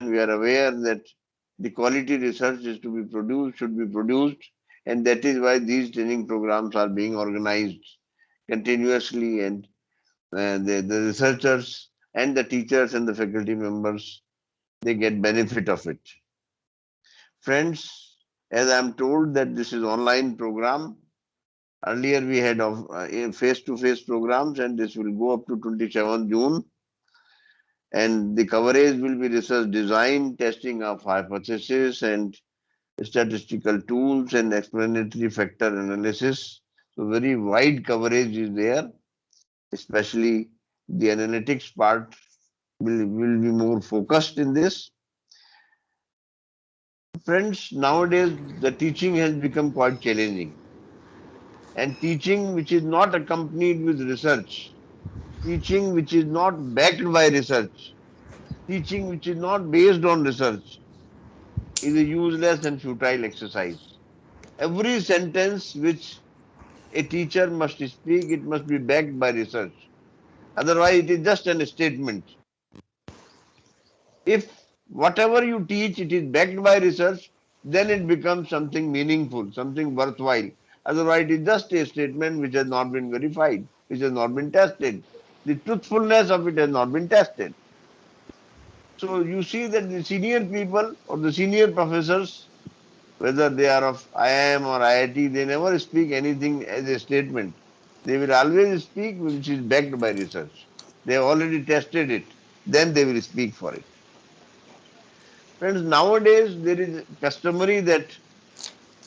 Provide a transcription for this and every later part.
we are aware that the quality research is to be produced, should be produced, and that is why these training programs are being organized continuously, and the researchers and the teachers and the faculty members, they get benefit of it. Friends, as I am told that this is online program, earlier we had of face-to-face programs, and this will go up to 27 June, and the coverage will be research design, testing of hypothesis, and statistical tools and explanatory factor analysis. So very wide coverage is there, especially the analytics part will be more focused in this. Friends, nowadays the teaching has become quite challenging. And teaching which is not accompanied with research, teaching which is not backed by research, teaching which is not based on research is a useless and futile exercise. Every sentence which a teacher must speak, it must be backed by research. Otherwise, it is just an statement. If whatever you teach, it is backed by research, then it becomes something meaningful, something worthwhile. Otherwise, it is just a statement which has not been verified, which has not been tested. The truthfulness of it has not been tested. So you see that the senior people or the senior professors, whether they are of IIM or IIT, they never speak anything as a statement. They will always speak which is backed by research. They have already tested it. Then they will speak for it. Friends, nowadays there is customary that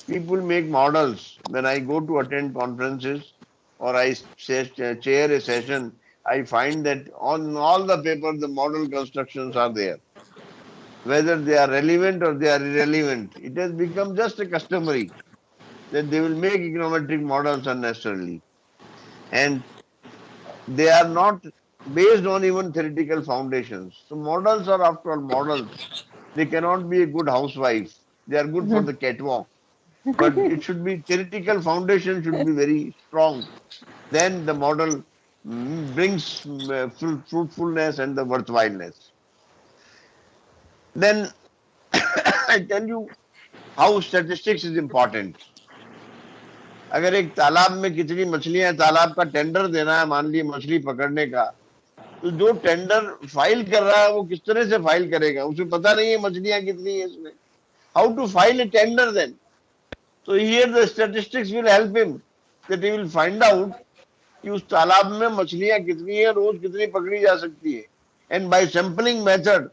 people make models. When I go to attend conferences or I chair a session, I find that on all the paper the model constructions are there. Whether they are relevant or they are irrelevant, it has become just a customary that they will make econometric models unnecessarily. And they are not based on even theoretical foundations. So models are after all models. They cannot be a good housewife. They are good for the catwalk. But it should be theoretical foundation should be very strong. Then the model brings fruitfulness and the worthwhileness. Then I tell you how statistics is important. अगर एक तालाब में कितनी मछलियां हैं, तालाब का tender देना है, मान लीजिए मछली पकड़ने का, तो जो टेंडर फाइल कर रहा है वो किस तरह से फाइल करेगा, उसे पता नहीं है मछलियां कितनी है इसमें. How to file a tender then? So here the statistics will help him that he will find out कि उस तालाब में मछलियां कितनी है, रोज कितनी पकड़ी जा सकती है. And by sampling method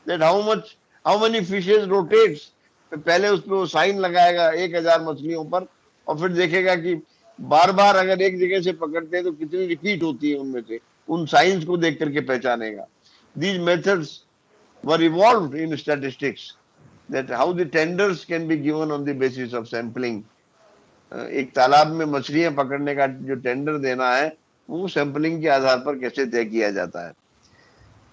that how many fishes rotates. पहले उस पर वो साइन लगाएगा 1000 मछलियों पर और फिर देखेगा कि बार बार अगर एक जगह से पकड़ते हैं तो कितनी रिपीट होती है उनमें से, उन साइंस को देख करके पहचानेगा. These methods were evolved in statistics that how the tenders can be given on the basis of sampling. एक तालाब में मछलियां पकड़ने का जो टेंडर देना है वो सैंपलिंग के आधार पर कैसे तय किया जाता है.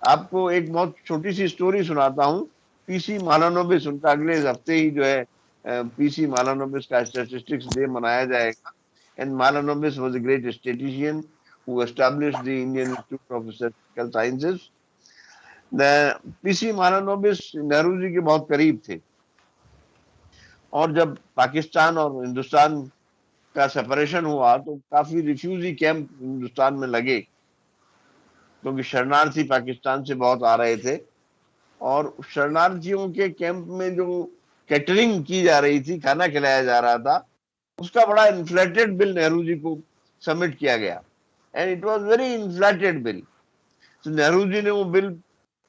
आपको एक बहुत छोटी सी स्टोरी सुनाता हूँ. पीसी महालनोबिस, उनका अगले हफ्ते ही जो है पीसी महालनोबिस का स्टैटिस्टिक्स डे मनाया जाएगा. And Mahalanobis was a great statistician who established the Indian Institute of Statistical Sciences. PC Mahalanobis Nehru ji के बहुत करीब थे. और जब पाकिस्तान और हिंदुस्तान का सेपरेशन हुआ तो काफी रिफ्यूजी कैंप हिंदुस्तान में लगे, क्योंकि शरणार्थी पाकिस्तान से बहुत आ रहे थे. और शरणार्थियों के कैंप में जो कैटरिंग की जा रही थी, खाना खिलाया जा रहा था, उसका बड़ा इन्फ्लेटेड बिल नेहरू जी को सबमिट किया गया. And it was very inflated bill. तो नेहरू जी ने वो बिल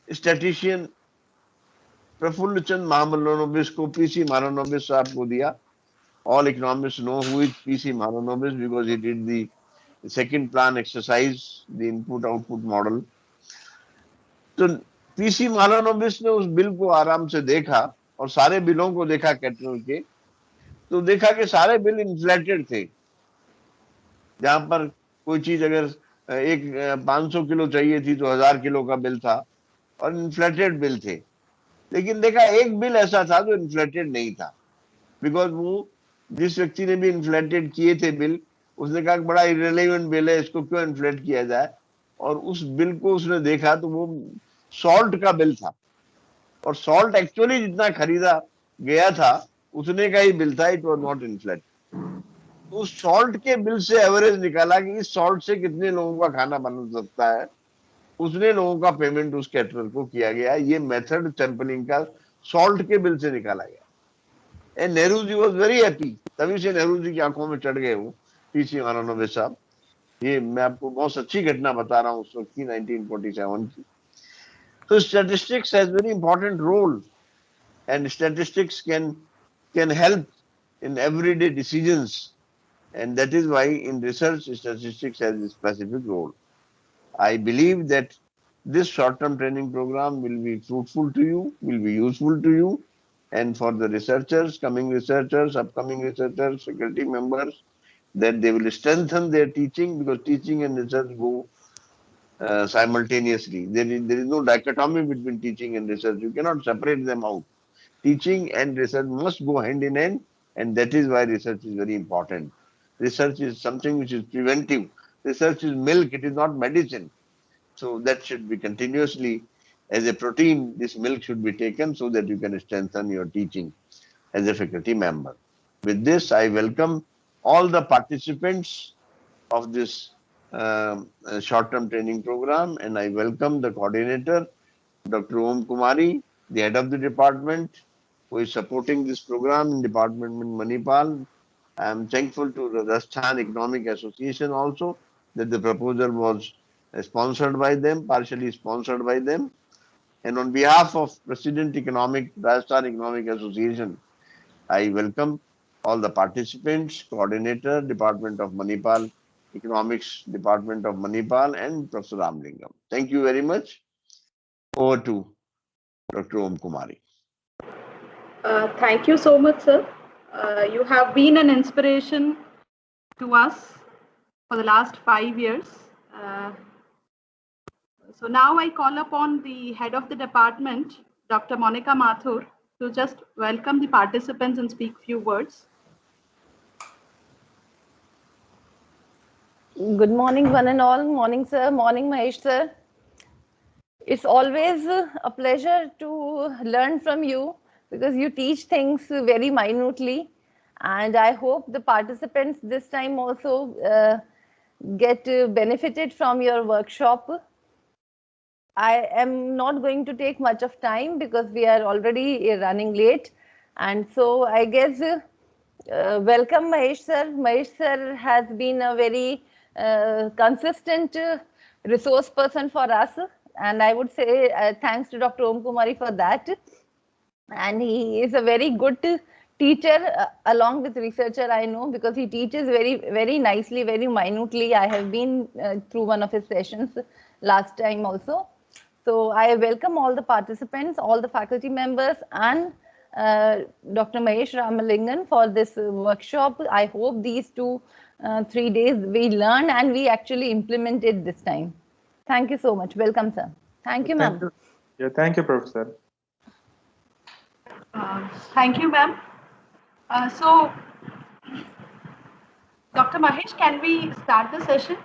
स्टैटिशियन प्रफुल्ल चंद महालनोबिस को, पीसी महालनोबिस साहब को दिया. All economists know who is PC Mahalanobis because he did the second plan exercise, the input-output model. तो पीसी महालनोबिस ने उस बिल को आराम से देखा और सारे बिलों को देखा कैटरल के, तो देखा कि सारे बिल इन्फ्लेटेड थे. जहां पर कोई चीज अगर एक 500 किलो चाहिए थी तो 1000 किलो का बिल था और इन्फ्लेटेड बिल थे. लेकिन देखा एक बिल ऐसा था जो इन्फ्लेटेड नहीं था, बिकॉज वो जिस व्यक्ति ने भी इन्फ्लेटेड किए थे बिल, उसने कहा कि बड़ा इरेलीवेंट बिल है, इसको क्यों इन्फ्लेट किया जाए. और उस बिल को उसने देखा तो वो सॉल्ट का बिल था. और सॉल्ट एक्चुअली जितना खरीदा गया था उतने का ही बिल था, इट वॉज नॉट इनफ्लेट। उस सॉल्ट के बिल से एवरेज निकाला कि इस सॉल्ट से कितने लोगों का खाना बन सकता है, उतने लोगों का पेमेंट उस कैटरर को किया गया। ये मेथड सैंपलिंग का सॉल्ट के बिल से निकाला गया। And Nehru ji was very happy, तभी से नेहरू जी की आंखों में चढ़ गए वो पीसी मारानवे साहब। ये मैं आपको बहुत अच्छी घटना बता रहा हूँ उस वक्त की, 1947 की। तो statistics has very important role, and statistics can help in everyday decisions, and that is why in research statistics has a specific role. I believe that this short-term training program will be fruitful to you, will be useful to you, and for the researchers, coming researchers, upcoming researchers, faculty members, that they will strengthen their teaching, because teaching and research go simultaneously. There is no dichotomy between teaching and research. You cannot separate them out. Teaching and research must go hand in hand, and that is why research is very important. Research is something which is preventive. Research is milk, it is not medicine. So that should be continuously, as a protein, this milk should be taken so that you can strengthen your teaching as a faculty member. With this, I welcome all the participants of this short-term training program, and I welcome the coordinator, Dr. Om Kumari, the head of the department, who is supporting this program in Department Manipal. I am thankful to the Rajasthan Economic Association also, that the proposal was sponsored by them, partially sponsored by them. And on behalf of President Rajasthan Economic Association, I welcome all the participants, coordinator, Department of Manipal, Economics Department of Manipal, and Professor Ramlingam. Thank you very much. Over to Dr. Om Kumari. Thank you so much, sir. You have been an inspiration to us for the last 5 years. So now I call upon the head of the department, Dr. Monica Mathur, to just welcome the participants and speak few words. Good morning, one and all. Morning, sir. Morning, Mahesh, sir. It's always a pleasure to learn from you because you teach things very minutely. And I hope the participants this time also get benefited from your workshop. I am not going to take much of time because we are already running late. And so I guess welcome Mahesh sir. Mahesh sir has been a very consistent resource person for us. And I would say thanks to Dr. Om Kumari for that. And he is a very good teacher along with researcher, I know, because he teaches very nicely, very minutely. I have been through one of his sessions last time also. So I welcome all the participants, all the faculty members, and Dr. Mahesh Ramalingan for this workshop. I hope these 3 days we learn and we actually implement it this time. Thank you so much. Welcome, sir. Thank you, ma'am. Yeah, thank you, Professor. Thank you, ma'am. So, Dr. Mahesh, can we start the session?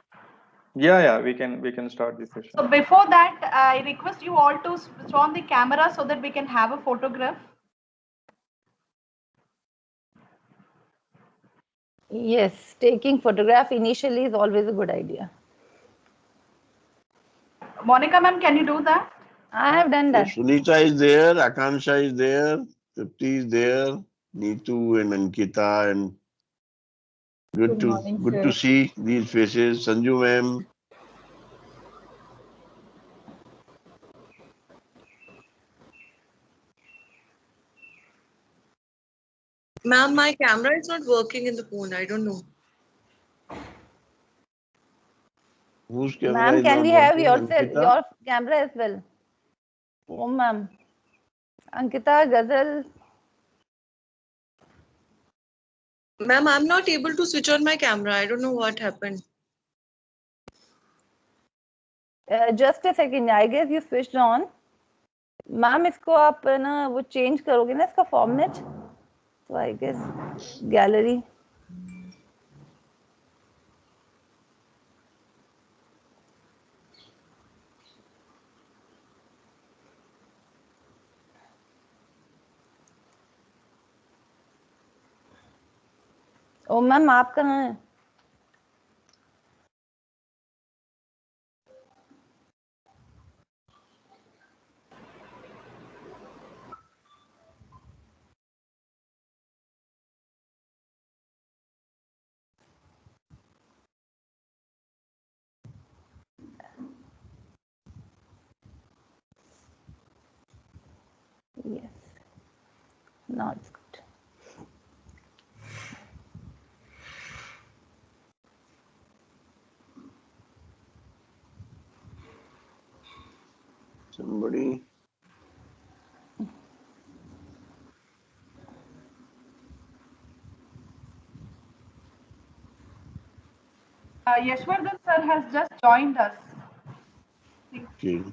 Yeah, we can start this session. So before that, I request you all to switch on the camera so that we can have a photograph. Yes, taking photograph initially is always a good idea. Monica ma'am, can you do that? I have done that. So Sunita is there, Akansha is there, Tripti is there, Neetu and Ankita, and good to see these faces. Sanju ma'am. Ma'am, my camera is not working in the phone. I don't know. Whose camera Ma'am, is can not we have working? your camera as well? Oh, ma'am. Ankita, Ghazal. Ma'am, I'm not able to switch on my camera. I don't know what happened. Just a second. I guess you switched on. Ma'am इसको आप ना वो change करोगे ना इसका format तो I guess gallery oh ma'am आप कहाँ हैं? Yes. Now it's good. Somebody. Yashwardhan sir has just joined us. Okay.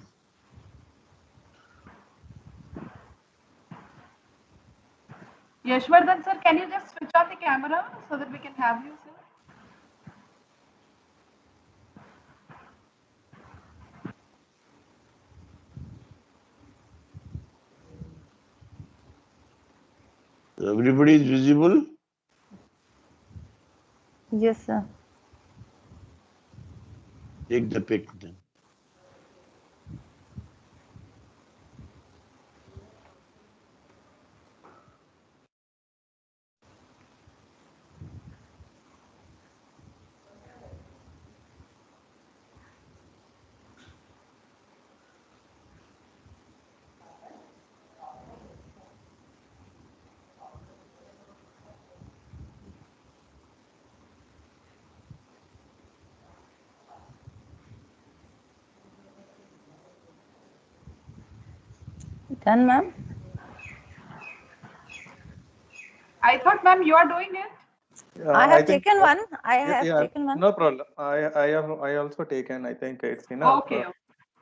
Yashwardhan sir, can you just switch on the camera so that we can have you, sir? Everybody is visible? Yes, sir. Take the pic then. Done, ma'am? I thought, ma'am, you are doing it. I have think, taken one. I yeah, have yeah, taken one. no problem. I also taken. I think it's enough. Okay.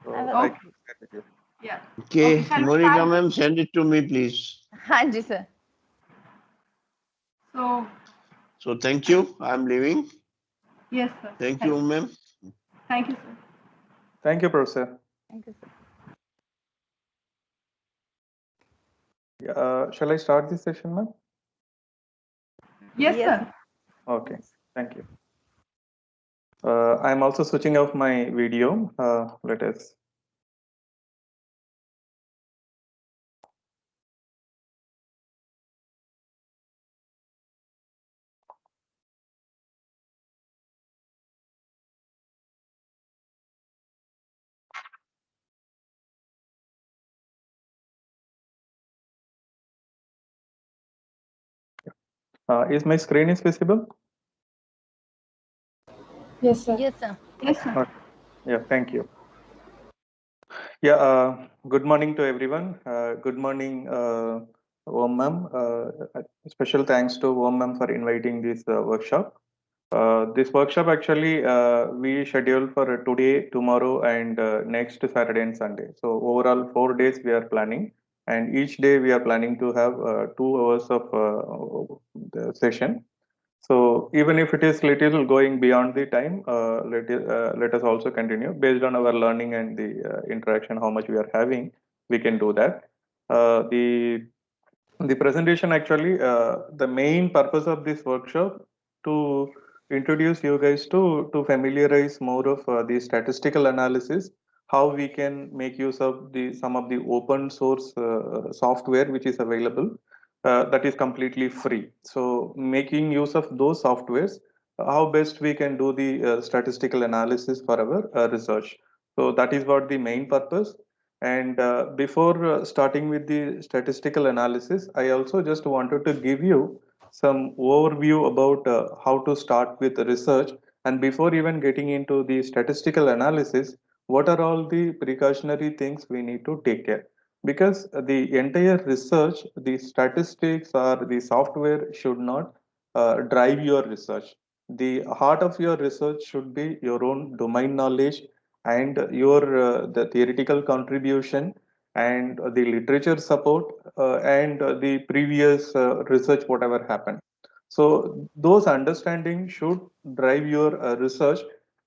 So I will- I Okay. can share with you. Yeah. Okay, Okay, shall we Monica start? ma'am, send it to me, please. हाँ जी sir. So, So thank you. I'm leaving. yes, sir. Thank you, ma'am. Thank you, sir. Thank you, Professor. Thank you, sir. Shall I start this session, ma'am? Yes, Yes. sir. Okay, thank you. I'm also switching off my video. Let us. Is my screen is visible? Yes, sir. Yes, sir. Yes, sir. Okay. Yeah, thank you. Yeah, good morning to everyone. Good morning, Om ma'am. Special thanks to Om ma'am for inviting this workshop. This workshop actually we scheduled for today, tomorrow, and next Saturday and Sunday. So overall 4 days we are planning, and each day we are planning to have 2 hours of the session. So even if it is little going beyond the time, let us also continue based on our learning and the interaction, how much we are having, we can do that. Uh, the the presentation actually, the main purpose of this workshop to introduce you guys to familiarize more of the statistical analysis, how we can make use of the some of the open source software which is available, that is completely free. So making use of those softwares, how best we can do the statistical analysis for our research. So that is what the main purpose. And before starting with the statistical analysis, I also just wanted to give you some overview about how to start with research. And before even getting into the statistical analysis, what are all the precautionary things we need to take care? Because the entire research, the statistics or the software should not drive your research. The heart of your research should be your own domain knowledge and your the theoretical contribution and the literature support and the previous research whatever happened. So those understanding should drive your research,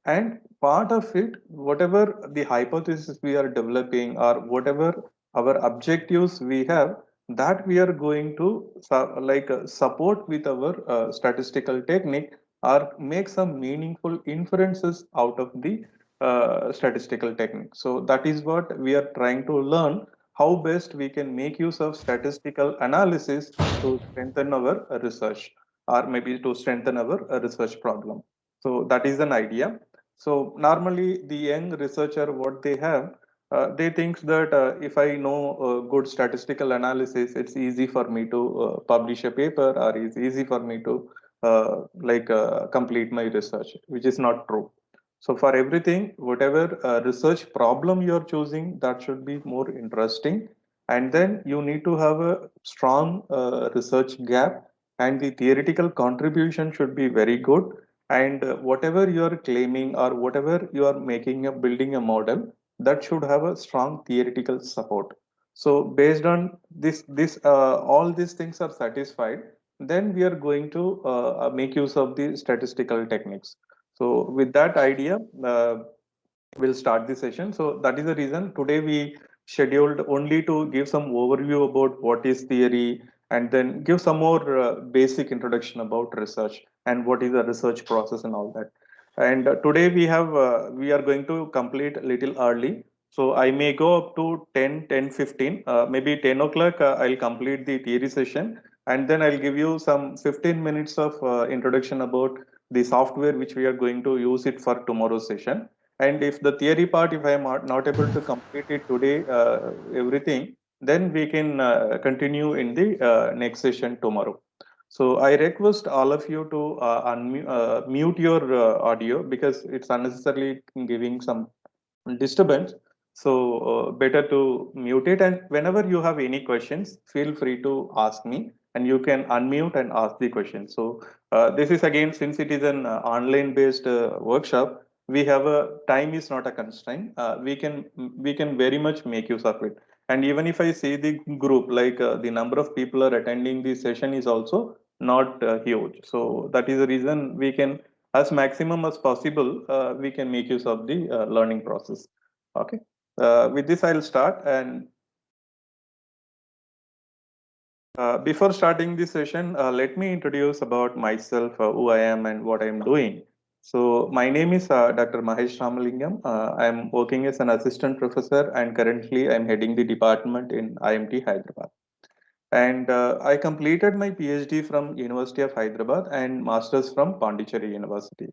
and part of it, whatever the hypothesis we are developing or whatever our objectives we have, that we are going to support with our statistical technique or make some meaningful inferences out of the statistical technique. So that is what we are trying to learn, how best we can make use of statistical analysis to strengthen our research, or maybe to strengthen our research problem. So that is an idea. So normally the young researcher, what they have, they think that if I know good statistical analysis, it's easy for me to publish a paper, or it's easy for me to complete my research, which is not true. So for everything, whatever research problem you're choosing, that should be more interesting. And then you need to have a strong research gap, and the theoretical contribution should be very good. And whatever you are claiming, or whatever you are making, a building a model, that should have a strong theoretical support. So based on this, all these things are satisfied, then we are going to make use of the statistical techniques. So with that idea, we'll start the session. So that is the reason today we scheduled only to give some overview about what is theory, and then give some more basic introduction about research and what is the research process and all that. And today we are going to complete a little early. So I may go up to 10:15, maybe 10 o'clock. I'll complete the theory session, and then I'll give you some 15 minutes of introduction about the software which we are going to use it for tomorrow's session. And if the theory part, if I am not able to complete it today, everything, then we can continue in the next session tomorrow. So I request all of you to mute your audio, because it's unnecessarily giving some disturbance. So better to mute it. And whenever you have any questions, feel free to ask me, and you can unmute and ask the question. So this is again, since it is an online based workshop, we have a time is not a constraint. We can very much make use of it. And even if I see the group, the number of people are attending the session is also not huge. So that is the reason we can, as maximum as possible, we can make use of the learning process. Okay. With this, I'll start. And before starting this session, let me introduce about myself, who I am and what I am doing. So my name is Dr. Mahesh Ramalingam. I am working as an assistant professor, and currently I'm heading the department in IMT Hyderabad. And I completed my PhD from University of Hyderabad and masters from Pondicherry University.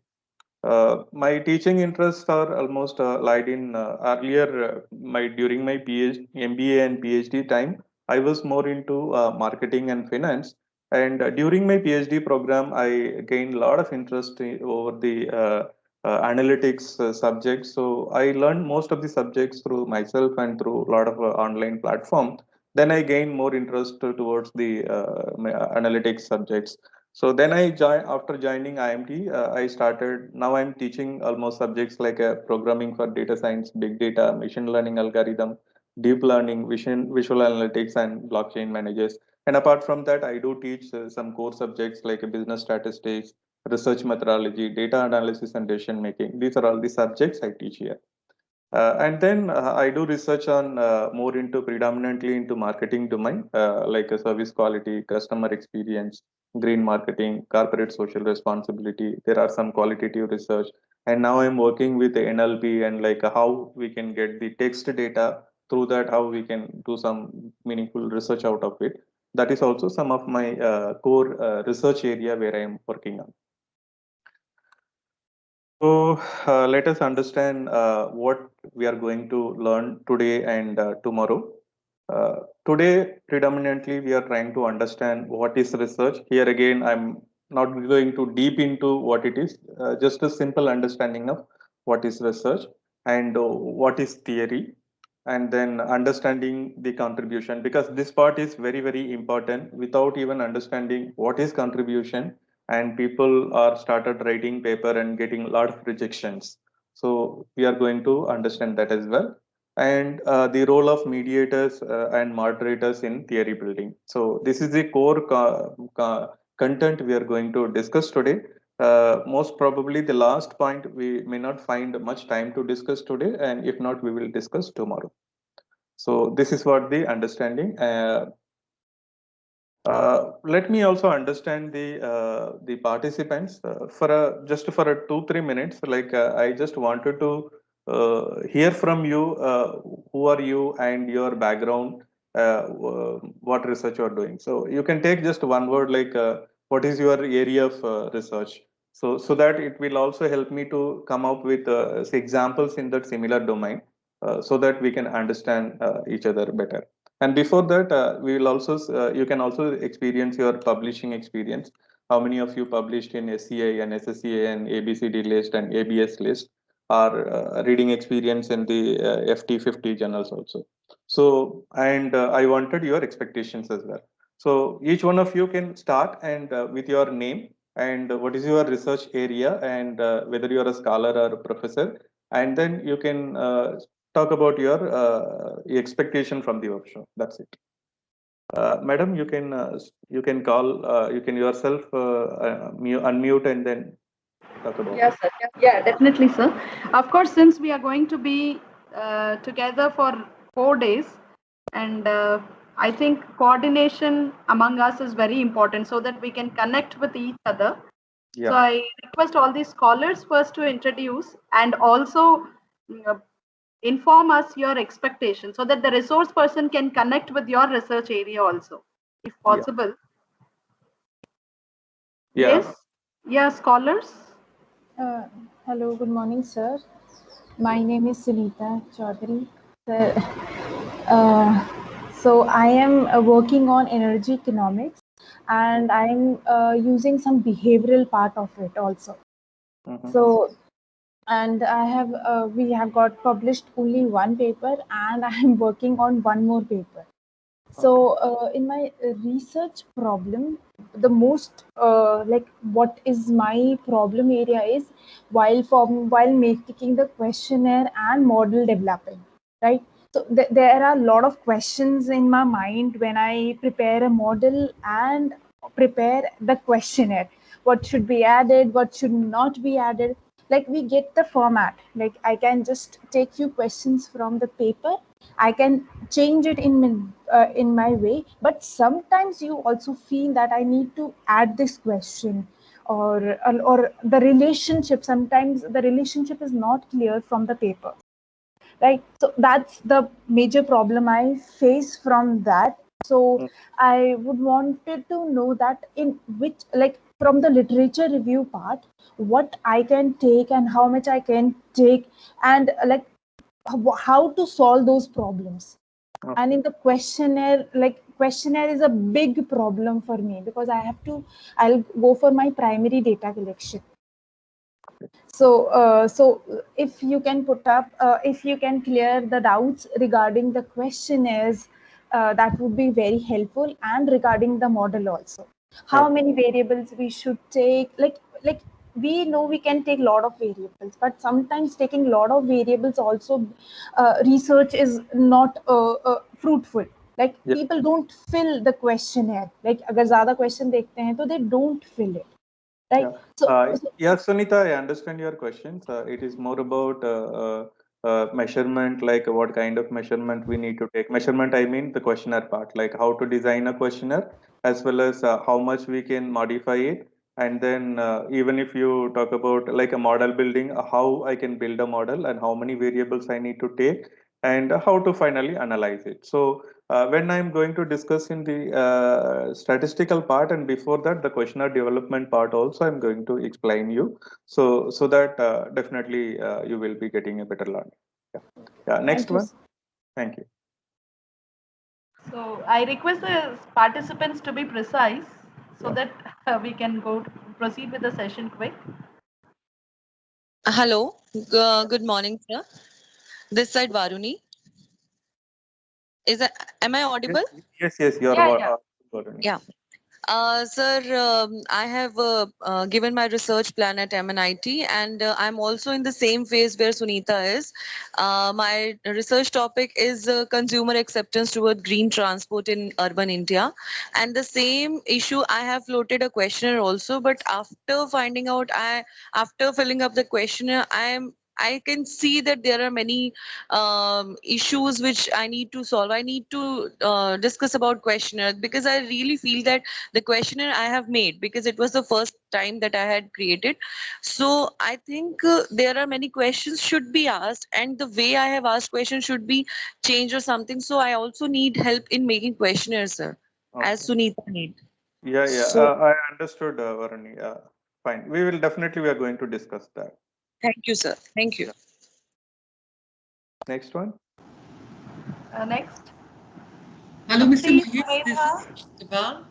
My teaching interests are almost lied in earlier. My during my PhD, MBA and PhD time, I was more into marketing and finance. And during my PhD program, I gained a lot of interest over the analytics subjects. So I learned most of the subjects through myself and through a lot of online platform. Then I gained more interest towards the analytics subjects. So then after joining IMT, I started, now I'm teaching almost subjects like programming for data science, big data, machine learning algorithm, deep learning, visual analytics, and blockchain managers. And apart from that, I do teach some core subjects like business statistics, research methodology, data analysis, and decision making. These are all the subjects I teach here. And then I do research on more into predominantly into marketing domain, like a service quality, customer experience, green marketing, corporate social responsibility. There are some qualitative research, and now I'm working with the NLP and like how we can get the text data, through that how we can do some meaningful research out of it. That is also some of my core research area where I am working on. So let us understand what we are going to learn today and tomorrow. Today, predominantly, we are trying to understand what is research. Here again, I'm not going to deep into what it is, just a simple understanding of what is research and what is theory, and then understanding the contribution, because this part is very, very important. Without even understanding what is contribution, and people are started writing paper and getting a lot of rejections. So we are going to understand that as well. And the role of mediators and moderators in theory building. So this is the core content we are going to discuss today. Most probably the last point we may not find much time to discuss today, and if not, we will discuss tomorrow. So this is what the understanding. Let me also understand the participants just for a 2-3 minutes. Like I just wanted to hear from you. Who are you and your background? What research you are doing? So you can take just one word like what is your area of research. So that it will also help me to come up with say examples in that similar domain, so that we can understand each other better. And before that, we will also you can also experience your publishing experience. How many of you published in SCI and SSCA and ABCD list and ABS list, are reading experience in the FT50 journals also. So, and I wanted your expectations as well. So each one of you can start and with your name and what is your research area and whether you are a scholar or a professor, and then you can talk about your expectation from the workshop. That's it. Madam, you can call you can yourself unmute and then talk about it. Yes, sir. Yeah, definitely, sir. Of course, since we are going to be together for 4 days, and I think coordination among us is very important so that we can connect with each other. So Yeah. I request all these scholars first to introduce and also uh, inform us your expectations so that the resource person can connect with your research area also, if Yeah. possible. Yeah. Yes, yeah, scholars. Uh, Hello, good morning, sir. My name is Sunita Chaudhary. Sir, so I am working on energy economics, and I'm using some behavioral part of it also. Mhm. So, and I have we have got published only one paper, and I am working on one more paper. So in my research problem, the most like what is my problem area is while making the questionnaire and model developing, right? So there are a lot of questions in my mind when I prepare a model and prepare the questionnaire. What should be added, what should not be added? Like we get the format, like I can just take few questions from the paper, I can change it in my way, but sometimes you also feel that I need to add this question, or the relationship. Sometimes the relationship is not clear from the paper, right? So that's the major problem I face from that. So I would wanted to know that in which, like from the literature review part, what I can take and how much I can take, and like how to solve those problems. Okay. And in the questionnaire, like questionnaire is a big problem for me because I'll go for my primary data collection. So if you can put up if you can clear the doubts regarding the questionnaires, that would be very helpful. And regarding the model also, how Okay. many variables we should take, like we know we can take a lot of variables, but sometimes taking a lot of variables also, research is not fruitful. Like Yeah. people don't fill the questionnaire, like agar zyada question dekhte hain to they don't fill it, right? Yeah. So Yeah, Sunita, I understand your questions. It is more about measurement, like what kind of measurement we need to take. Measurement, I mean the questionnaire part, like how to design a questionnaire, as well as how much we can modify it. And then even if you talk about like a model building, how I can build a model and how many variables I need to take, and how to finally analyze it. So when I'm going to discuss in the statistical part, and before that the questionnaire development part also I'm going to explain you, so that definitely you will be getting a better learning. Yeah. Yeah. Next thank you. one. Thank you. So I request the participants to be precise so Yeah. that we can proceed with the session quick. Hello. Good morning, sir. This side Varuni. Am I Yes, audible? yes, you are Yeah, yeah. Varuni. Yeah. Sir, I have given my research plan at MNIT, and I'm also in the same phase where Sunita is. My research topic is consumer acceptance toward green transport in urban India. And the same issue, I have floated a questionnaire also, but after filling up the questionnaire, I am I can see that there are many issues which I need to solve. I need to discuss about questionnaire, because I really feel that the questionnaire I have made, because it was the first time that I had created. So I think there are many questions should be asked, and the way I have asked questions should be changed or something. So I also need help in making questionnaires, sir, as Okay. Sunita need. Yeah, yeah. So I understood, Varuni. Fine. We are going to discuss that. thank you, sir. Thank you. Next one. Next. Hello, Mr. Please, Mahesh. This Sumedha. is Pratibha.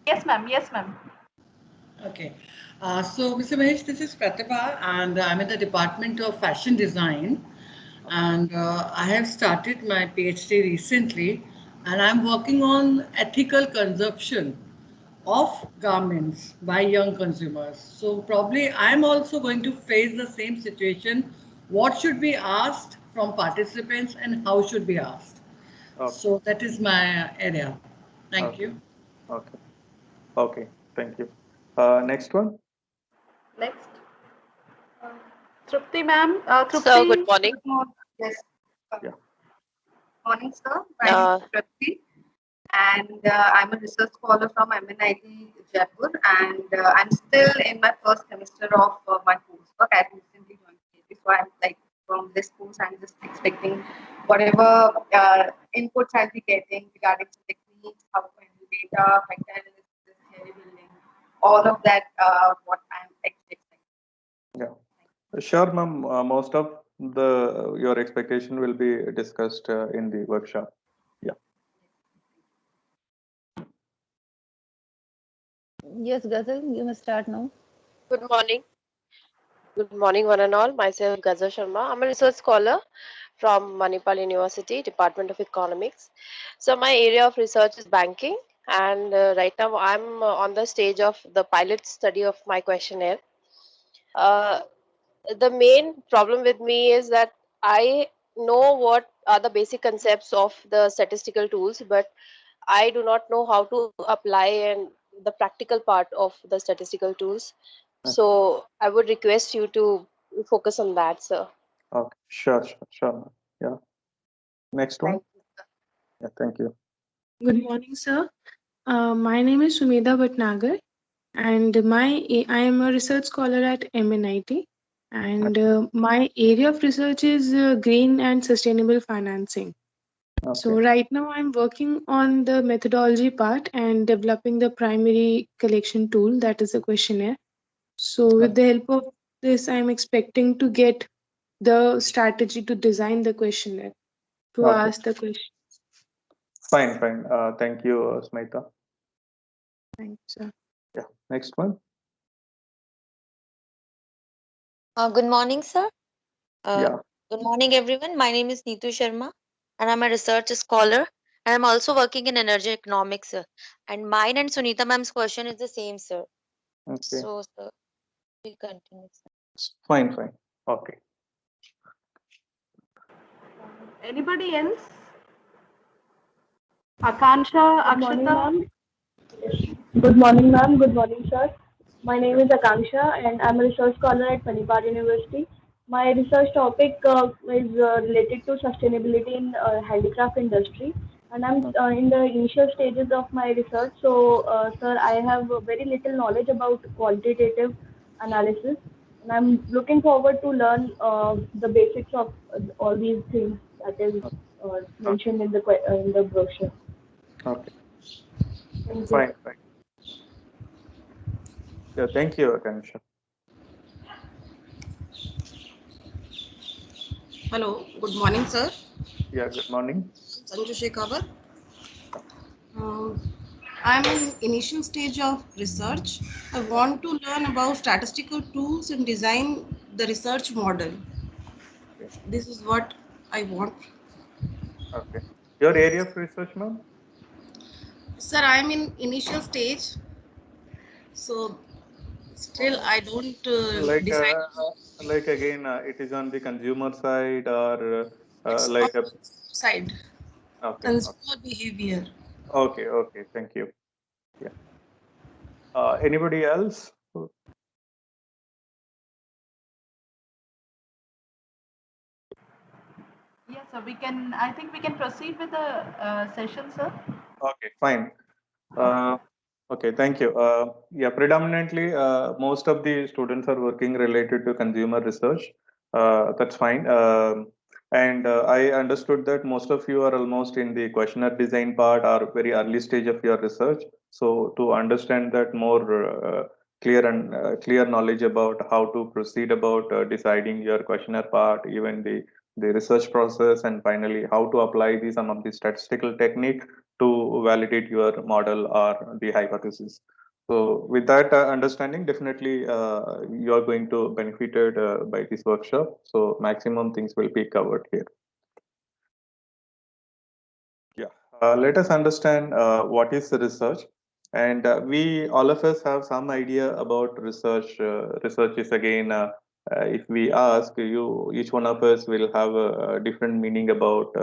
Yes, ma'am. Yes, ma'am. Okay. So, Mr. Mahesh, this is Pratibha, and I'm in the Department of Fashion Design. And I have started my PhD recently, and I'm working on ethical consumption of garments by young consumers. So, probably I'm also going to face the same situation. What should be asked from participants and how should be asked? Okay. So, that is my area. Thank Okay. you. Okay. Okay. Thank you. Next one. Next. Trupti, ma'am. Sir, good Trupti. morning. Yes. Yeah. Morning, sir. My name Uh, is Trupti, and I'm a research scholar from MNIT Jaipur, and I'm still in my first semester of my coursework. I recently joined PhD, so I'm like from this course, I'm just expecting whatever inputs I'll be getting regarding some techniques, how to handle data, factor analysis, theory building, all of that. What I'm expecting. Yeah. Sure, ma'am. Most of the your expectation will be discussed in the workshop. Yeah. Yes, Ghazal, you must start now. Good morning. Good morning, one and all. Myself, Gaza Sharma. I'm a research scholar from Manipal University, Department of Economics. So my area of research is banking, and right now I'm on the stage of the pilot study of my questionnaire. Uh, the main problem with me is that I know what are the basic concepts of the statistical tools, but I do not know how to apply and the practical part of the statistical tools. Okay. So I would request you to focus on that, sir. Okay. Sure. Sure. Sure, ma'am. Yeah. Next one. Thank you. Yeah. Thank you. Good morning, sir. My name is Sumedha Bhatnagar, and I am a research scholar at MNIT, and my area of research is green and sustainable financing. So Okay. right now I'm working on the methodology part and developing the primary collection tool, that is a questionnaire. So with the help of this, I'm expecting to get the strategy to design the questionnaire, to Okay. ask the question. Fine. Fine. Thank you, Smita. Thank you, sir. Yeah. Next one. Good morning, sir. Yeah. Good morning, everyone. My name is Neetu Sharma, and I'm a research scholar. And I'm also working in energy economics, sir. And mine and Sunita ma'am's question is the same, sir. Okay. So, sir, we continue, sir. Fine. Fine. Okay. Anybody else? Akansha, Good morning, Akshata. ma'am. Good morning, ma'am. Good morning, sir. My name is Akanksha, and I'm a research scholar at Manipal University. My research topic is related to sustainability in handicraft industry, and I'm in the initial stages of my research. So, sir, I have very little knowledge about quantitative analysis, and I'm looking forward to learn the basics of all these things that is mentioned in the brochure. Okay. Thank you. Fine. Fine. Yeah. Thank you, Akansha. Hello, good morning, sir. Yeah. Good morning. Sanju Shekhawat. I'm in initial stage of research. I want to learn about statistical tools and design the research model. Okay. This is what I want. Okay. Your area of research, ma'am? Sir, I'm in initial stage, so still I don't Like, decide like again, it is on the consumer side or it's on like a. side Okay. consumer behavior. Okay. Okay. Thank you. Yeah. Anybody else? So I think we can proceed with the session, sir. Okay, fine. Okay, thank you. Yeah, predominantly, most of the students are working related to consumer research. That's fine. And I understood that most of you are almost in the questionnaire design part or very early stage of your research. So to understand that more clear knowledge about how to proceed about deciding your questionnaire part, even the research process, and finally how to apply some of the statistical technique to validate your model or the hypothesis. So with that understanding, definitely you are going to benefited by this workshop. So maximum things will be covered here. Yeah, let us understand what is research. And we all of us have some idea about research. Research is again, if we ask you, each one of us will have a different meaning about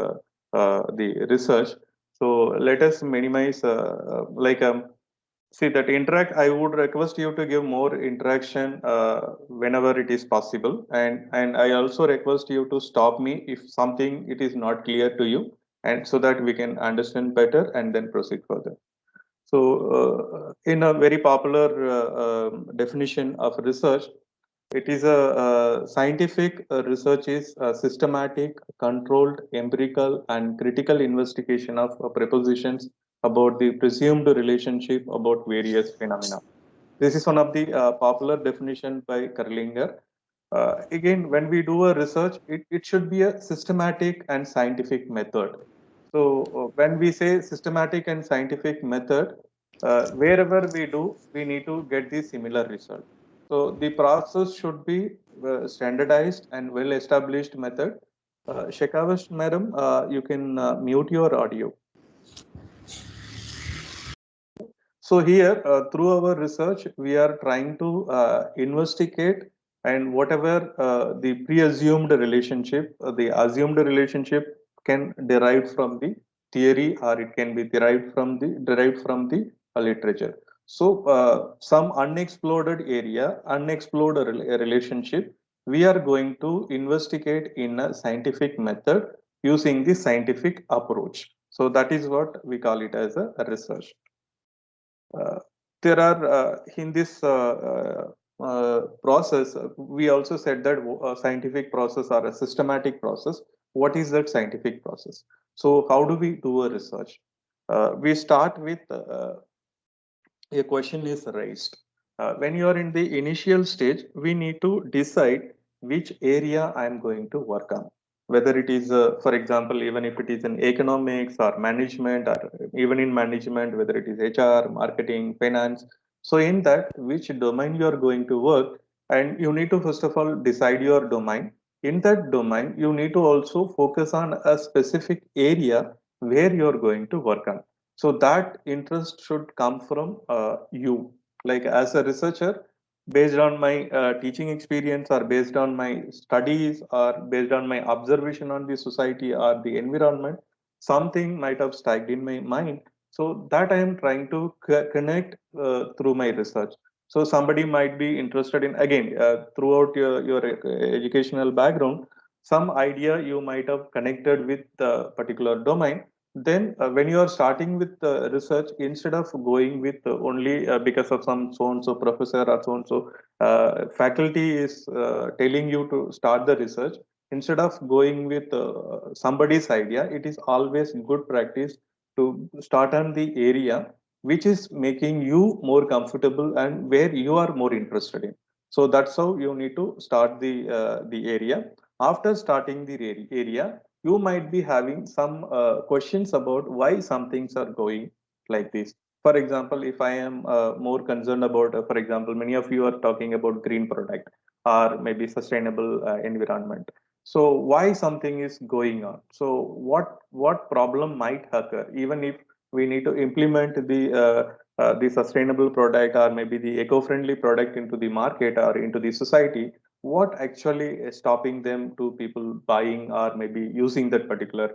the research. So let us minimize, see that interact. I would request you to give more interaction whenever it is possible, and I also request you to stop me if something it is not clear to you, and so that we can understand better and then proceed further. So, in a very popular definition of research, it is a scientific research is a systematic, controlled, empirical, and critical investigation of propositions about the presumed relationship about various phenomena. This is one of the popular definition by Kerlinger. Again, when we do a research, it should be a systematic and scientific method. So when we say systematic and scientific method, wherever we do, we need to get the similar result. So the process should be standardized and well-established method. Shekavash, madam, you can mute your audio. So here, through our research, we are trying to investigate and whatever the pre-assumed relationship, the assumed relationship can derive from the theory or it can be derived from the literature. So some unexplored area, unexplored relationship, we are going to investigate in a scientific method using the scientific approach. So that is what we call it as a research. There are in this process, we also said that a scientific process or a systematic process. What is that scientific process? So how do we do a research? We start with a question is raised. When you are in the initial stage, we need to decide which area I am going to work on. Whether it is, for example, even if it is in economics or management, or even in management, whether it is HR, marketing, finance. So in that, which domain you are going to work, and you need to first of all decide your domain. In that domain, you need to also focus on a specific area where you are going to work on. So that interest should come from you. Like as a researcher, based on my teaching experience or based on my studies or based on my observation on the society or the environment, something might have stuck in my mind. So that I am trying to connect through my research. So somebody might be interested in, again, throughout your educational background, some idea you might have connected with the particular domain. Then when you are starting with research, instead of going with only because of some so and so professor or so and so faculty is telling you to start the research, instead of going with somebody's idea, it is always good practice to start on the area which is making you more comfortable and where you are more interested in. So that's how you need to start the area. After starting the area, you might be having some questions about why some things are going like this. For example, if I am more concerned about, for example, many of you are talking about green product or maybe sustainable environment. So why something is going on? So what problem might occur? Even if we need to implement the sustainable product or maybe the eco-friendly product into the market or into the society, what actually is stopping them to people buying or maybe using that particular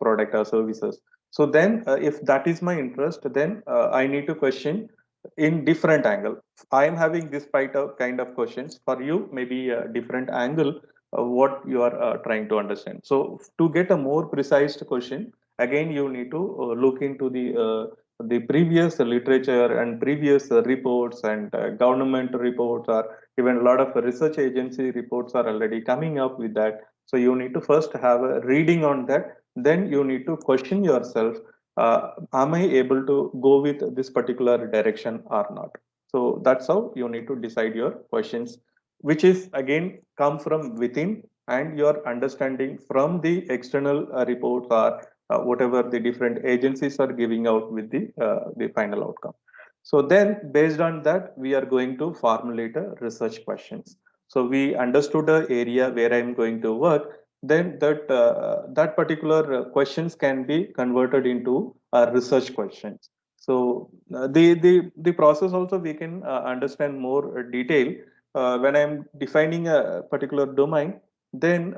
product or services? So then if that is my interest, then I need to question in different angle. I am having this kind of questions. For you maybe a different angle. what you are trying to understand. So to get a more precise question, again you need to look into the previous literature and previous reports and government reports, or even a lot of research agency reports are already coming up with that. So you need to first have a reading on that. Then you need to question yourself, am I able to go with this particular direction or not? So that's how you need to decide your questions, which is again come from within, and your understanding from the external reports, or whatever the different agencies are giving out with the final outcome. So then based on that, we are going to formulate a research questions. So we understood the area where I'm going to work, then that particular questions can be converted into research questions. So the process also we can understand more detail when I'm defining a particular domain. Then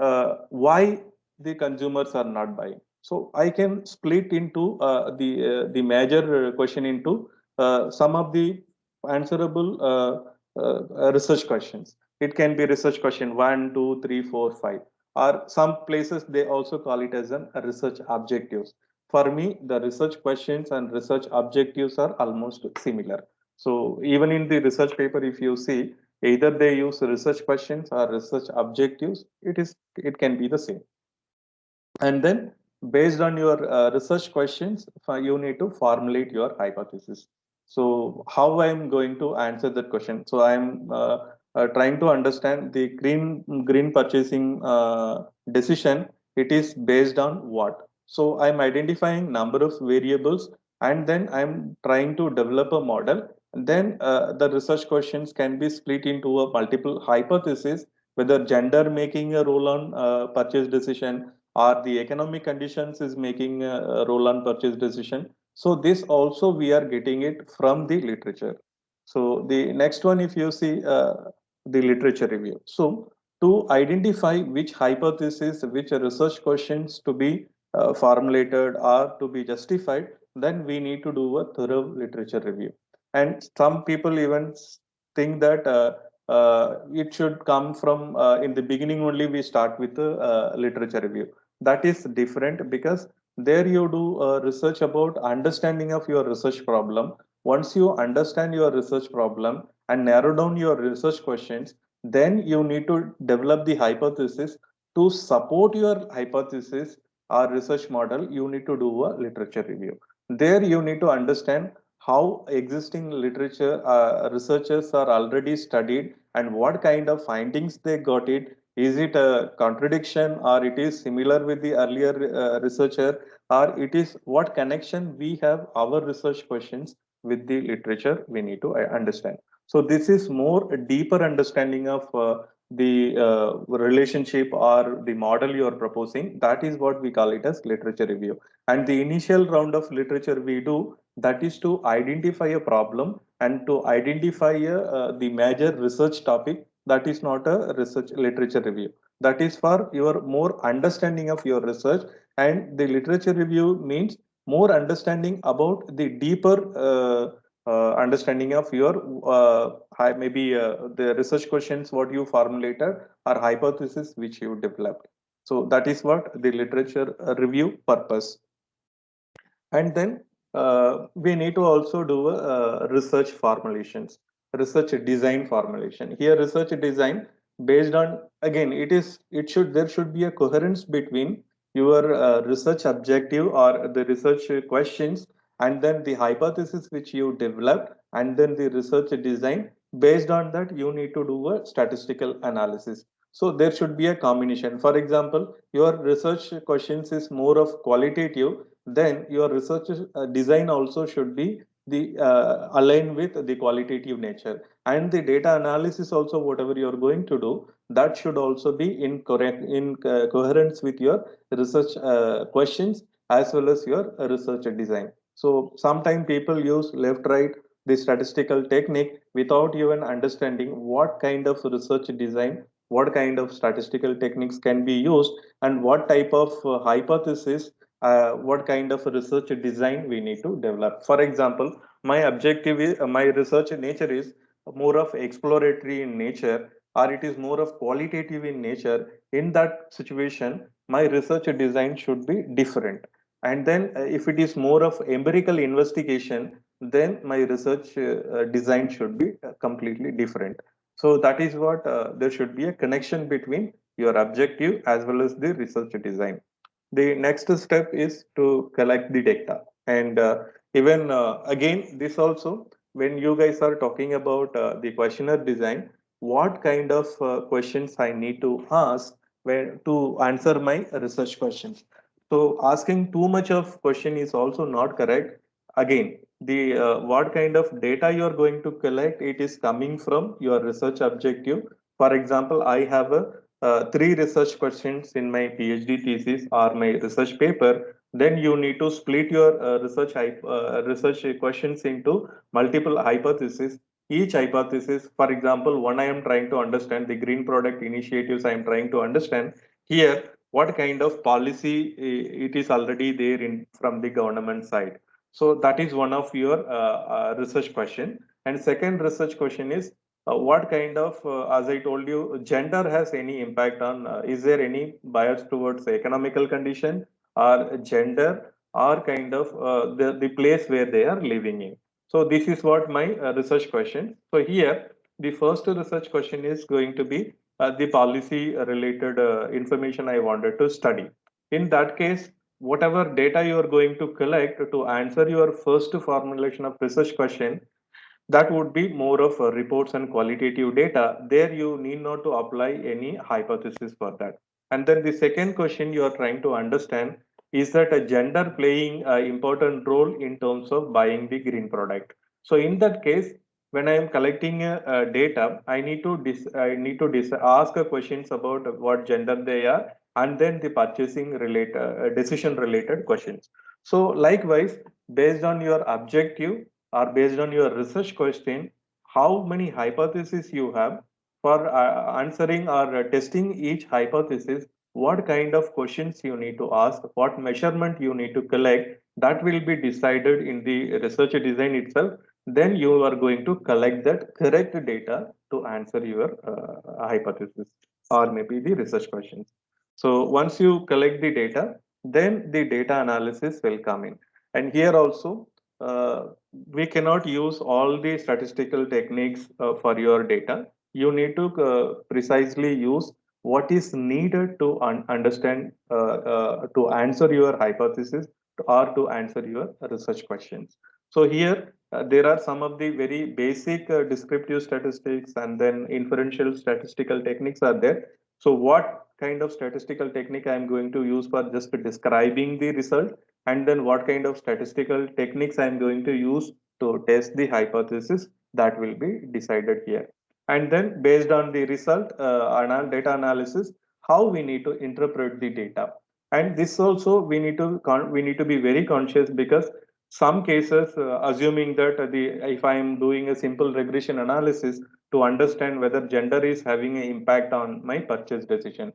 why the consumers are not buying. So I can split into the major question into some of the answerable research questions. It can be research question 1, 2, 3, 4, 5, or some places they also call it as a research objectives. For me, the research questions and research objectives are almost similar. So even in the research paper, if you see, either they use research questions or research objectives, it can be the same. And then based on your research questions, you need to formulate your hypothesis. So how I'm going to answer that question? So I'm trying to understand the green purchasing decision. It is based on what? So I'm identifying number of variables, and then I'm trying to develop a model. Then the research questions can be split into a multiple hypothesis, whether gender making a role on purchase decision, or the economic conditions is making a role on purchase decision. So this also we are getting it from the literature. So the next one, if you see the literature review. So to identify which hypothesis, which research questions to be formulated or to be justified, then we need to do a thorough literature review. And some people even think that it should come from in the beginning only we start with the literature review. That is different, because there you do research about understanding of your research problem. Once you understand your research problem and narrow down your research questions, then you need to develop the hypothesis. To support your hypothesis or research model, you need to do a literature review. There you need to understand how existing literature researchers are already studied and what kind of findings they got it. Is it a contradiction, or it is similar with the earlier researcher, or it is what connection we have our research questions with the literature we need to understand. So this is more a deeper understanding of the relationship or the model you are proposing. That is what we call it as literature review. And the initial round of literature we do, that is to identify a problem and to identify the major research topic. That is not a research literature review. That is for your more understanding of your research. And the literature review means more understanding about the deeper understanding of your maybe the research questions what you formulated or hypothesis which you developed. So that is what the literature review purpose. And then we need to also do research formulations, research design formulation. Here research design based on, again, there should be a coherence between your research objective or the research questions, and then the hypothesis which you developed, and then the research design. Based on that, you need to do a statistical analysis. So there should be a combination. For example, your research questions is more of qualitative, then your research design also should be the aligned with the qualitative nature, and the data analysis also whatever you are going to do, that should also be in coherence with your research questions as well as your research design. So sometimes people use left right the statistical technique without even understanding what kind of research design, what kind of statistical techniques can be used, and what type of hypothesis, what kind of research design we need to develop. For example, my objective is my research nature is more of exploratory in nature. or it is more of qualitative in nature, in that situation, my research design should be different. And then if it is more of empirical investigation, then my research design should be completely different. So that is what there should be a connection between your objective as well as the research design. The next step is to collect the data. And even again, this also, when you guys are talking about the questionnaire design, what kind of questions I need to ask when to answer my research questions. So asking too much of question is also not correct. Again, the what kind of data you are going to collect, it is coming from your research objective. For example, I have a three research questions in my PhD thesis or my research paper. Then you need to split your research questions into multiple hypotheses. Each hypothesis, for example, one I am trying to understand the green product initiatives. I am trying to understand here what kind of policy it is already there in from the government side. So that is one of your research question. And second research question is what kind of, as I told you, gender has any impact on, is there any bias towards economical condition or gender or kind of the place where they are living in? So this is what my research question. So here, the first research question is going to be the policy related information I wanted to study. In that case, whatever data you are going to collect to answer your first formulation of research question, that would be more of reports and qualitative data. There you need not to apply any hypothesis for that. And then the second question you are trying to understand is that a gender playing an important role in terms of buying the green product. So in that case, when I am collecting data, I need to ask questions about what gender they are, and then the purchasing related decision related questions. So likewise, based on your objective or based on your research question, how many hypotheses you have for answering or testing each hypothesis, what kind of questions you need to ask, what measurement you need to collect, that will be decided in the research design itself. Then you are going to collect that correct data to answer your hypothesis or maybe the research questions. So once you collect the data, then the data analysis will come in. And here also, we cannot use all the statistical techniques for your data. You need to precisely use what is needed to understand, to answer your hypothesis or to answer your research questions. So here, there are some of the very basic descriptive statistics and then inferential statistical techniques are there. So what kind of statistical technique I am going to use for just describing the result, and then what kind of statistical techniques I am going to use to test the hypothesis, that will be decided here. And then based on the result, data analysis, how we need to interpret the data. And this also we need to be very conscious, because some cases, assuming that if I am doing a simple regression analysis to understand whether gender is having an impact on my purchase decision.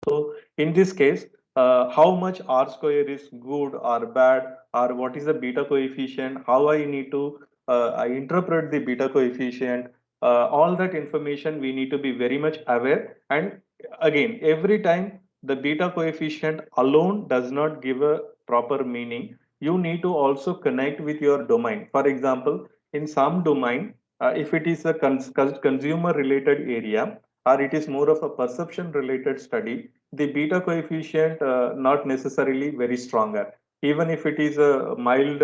So in this case, how much R square is good or bad, or what is the beta coefficient, how I need to I interpret the beta coefficient, all that information we need to be very much aware. And again, every time the beta coefficient alone does not give a proper meaning. You need to also connect with your domain. For example, in some domain, if it is a consumer related area, or it is more of a perception related study, the beta coefficient not necessarily very stronger. Even if it is a mild,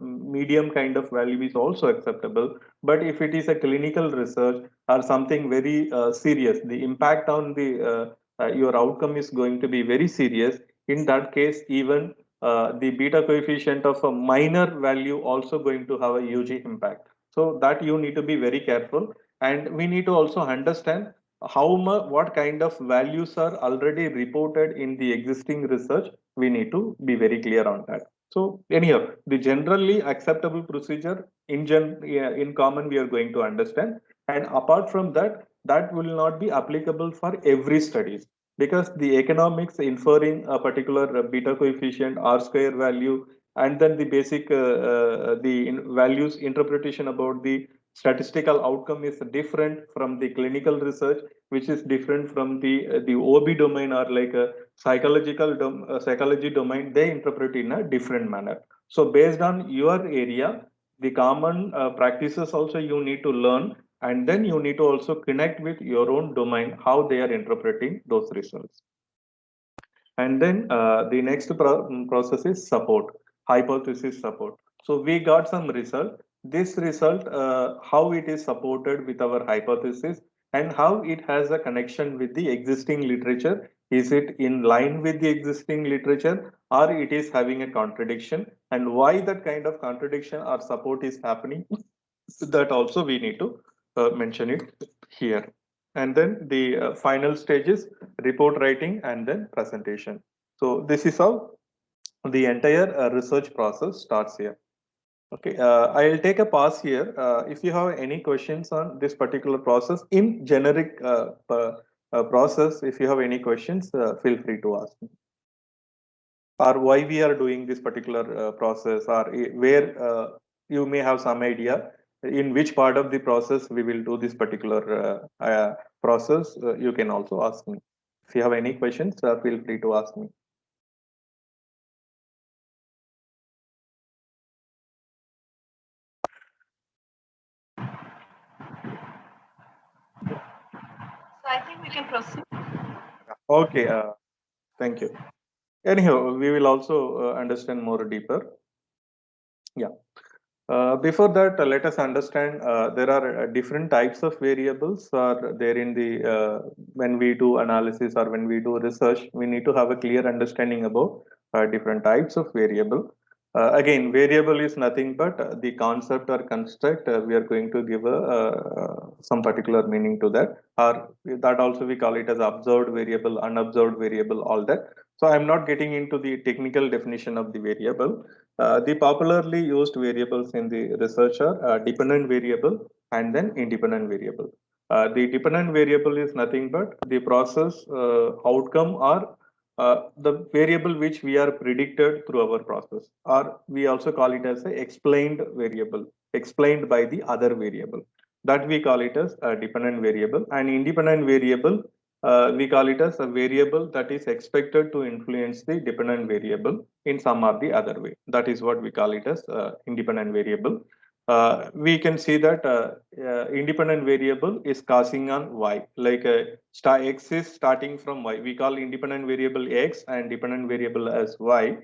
medium kind of value is also acceptable. But if it is a clinical research or something very serious, the impact on the your outcome is going to be very serious. In that case, even the beta coefficient of a minor value also going to have a huge impact. So that you need to be very careful, and we need to also understand how much, what kind of values are already reported in the existing research. We need to be very clear on that. So anyhow, the generally acceptable procedure in common we are going to understand, and apart from that, that will not be applicable for every studies, because the economics inferring a particular beta coefficient, R square value, and then the basic values interpretation about the statistical outcome is different from the clinical research, which is different from the OB domain or like a psychology domain. They interpret in a different manner. So based on your area, the common practices also you need to learn, and then you need to also connect with your own domain, how they are interpreting those results. And then the next process is support, hypothesis support. So we got some result. This result, how it is supported with our hypothesis and how it has a connection with the existing literature. Is it in line with the existing literature, or it is having a contradiction, and why that kind of contradiction or support is happening? That also we need to mention it here. And then the final stage is report writing and then presentation. So this is how the entire research process starts here. Okay, I'll take a pause here. If you have any questions on this particular process in generic process, if you have any questions, feel free to ask me. Or why we are doing this particular process, or where you may have some idea in which part of the process we will do this particular process. You can also ask me. If you have any questions, feel free to ask me. So I think we can proceed. Okay, thank you. Anyhow, we will also understand more deeper. Yeah. Before that, let us understand there are different types of variables are there in the when we do analysis or when we do research. We need to have a clear understanding about different types of variable. Again, variable is nothing but the concept or construct. We are going to give some particular meaning to that, or that also we call it as observed variable, unobserved variable, all that. So I'm not getting into the technical definition of the variable. The popularly used variables in the research are dependent variable and then independent variable. The dependent variable is nothing but the process outcome or the variable which we are predicted through our process, or we also call it as a explained variable, explained by the other variable. That we call it as a dependent variable. And independent variable, we call it as a variable that is expected to influence the dependent variable in some or the other way. That is what we call it as independent variable. We can see that independent variable is causing on y, like x is starting from y. We call independent variable x and dependent variable as y.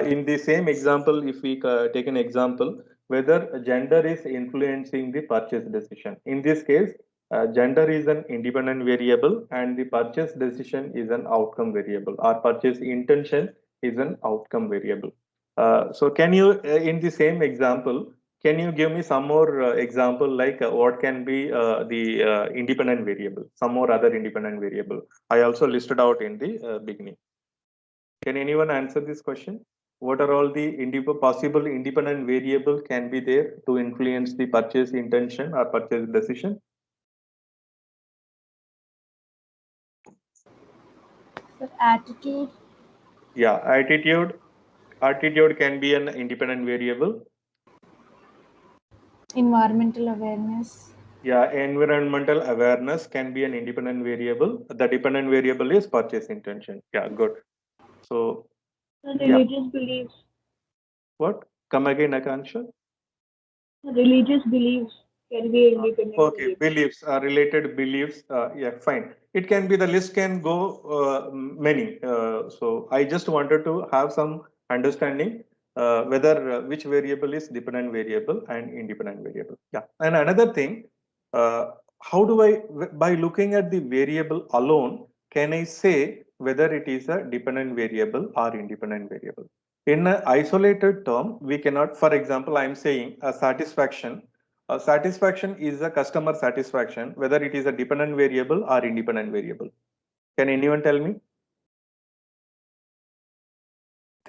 In the same example, if we take an example, whether gender is influencing the purchase decision. In this case, gender is an independent variable and the purchase decision is an outcome variable, or purchase intention is an outcome variable. So can you, in the same example, can you give me some more example, like what can be the independent variable, some more other independent variable? I also listed out in the beginning. Can anyone answer this question? What are all the possible independent variable can be there to influence the purchase intention or purchase decision? Sir, attitude. Yeah, attitude. Attitude can be an independent variable. Environmental awareness. Yeah, environmental awareness can be an independent variable. The dependent variable is purchase intention. Yeah, good. So, religious beliefs. What? Come again, Akansha. Religious beliefs can be independent. Okay, beliefs, related beliefs. Yeah, fine. It can be, the list can go many. So I just wanted to have some understanding whether which variable is dependent variable and independent variable. Yeah. And another thing, how do I, by looking at the variable alone, can I say whether it is a dependent variable or independent variable? In an isolated term, we cannot. For example, I'm saying a satisfaction. Satisfaction is a customer satisfaction, whether it is a dependent variable or independent variable. Can anyone tell me?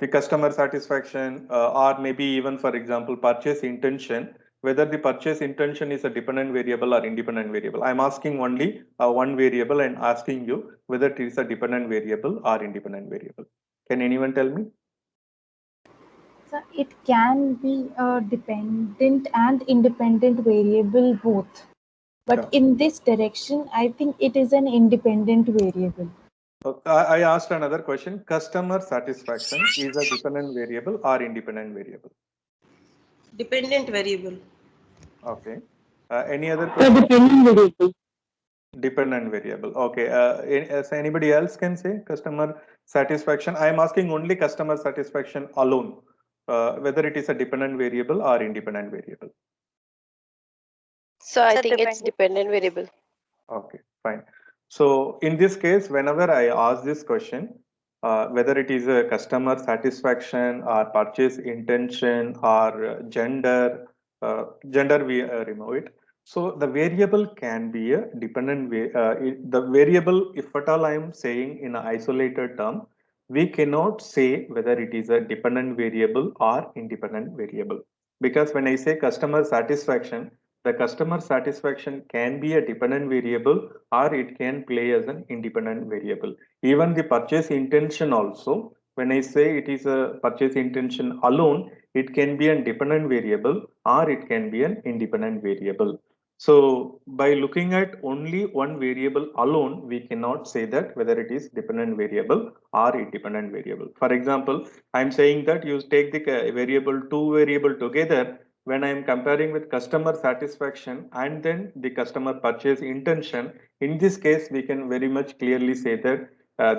The customer satisfaction, or maybe even, for example, purchase intention, whether the purchase intention is a dependent variable or independent variable. I'm asking only one variable and asking you whether it is a dependent variable or independent variable. Can anyone tell me? So it can be a dependent and independent variable both. But Yeah. in this direction, I think it is an independent variable. I asked another question. Customer satisfaction is a dependent variable or independent variable? Dependent variable. Okay. Any other A question? dependent variable. Dependent variable. Okay. So anybody else can say customer satisfaction? I am asking only customer satisfaction alone, whether it is a dependent variable or independent variable. So I Sir, think it's dependent variable. Okay, fine. So in this case, whenever I ask this question, whether it is a customer satisfaction or purchase intention or gender we remove it. So the variable can be a dependent the variable, if at all I am saying in an isolated term, we cannot say whether it is a dependent variable or independent variable. Because when I say customer satisfaction, the customer satisfaction can be a dependent variable or it can play as an independent variable. Even the purchase intention also, when I say it is a purchase intention alone, it can be a dependent variable or it can be an independent variable. So by looking at only one variable alone, we cannot say that whether it is dependent variable or independent variable. For example, I'm saying that you take the two variable together. When I'm comparing with customer satisfaction and then the customer purchase intention, in this case, we can very much clearly say that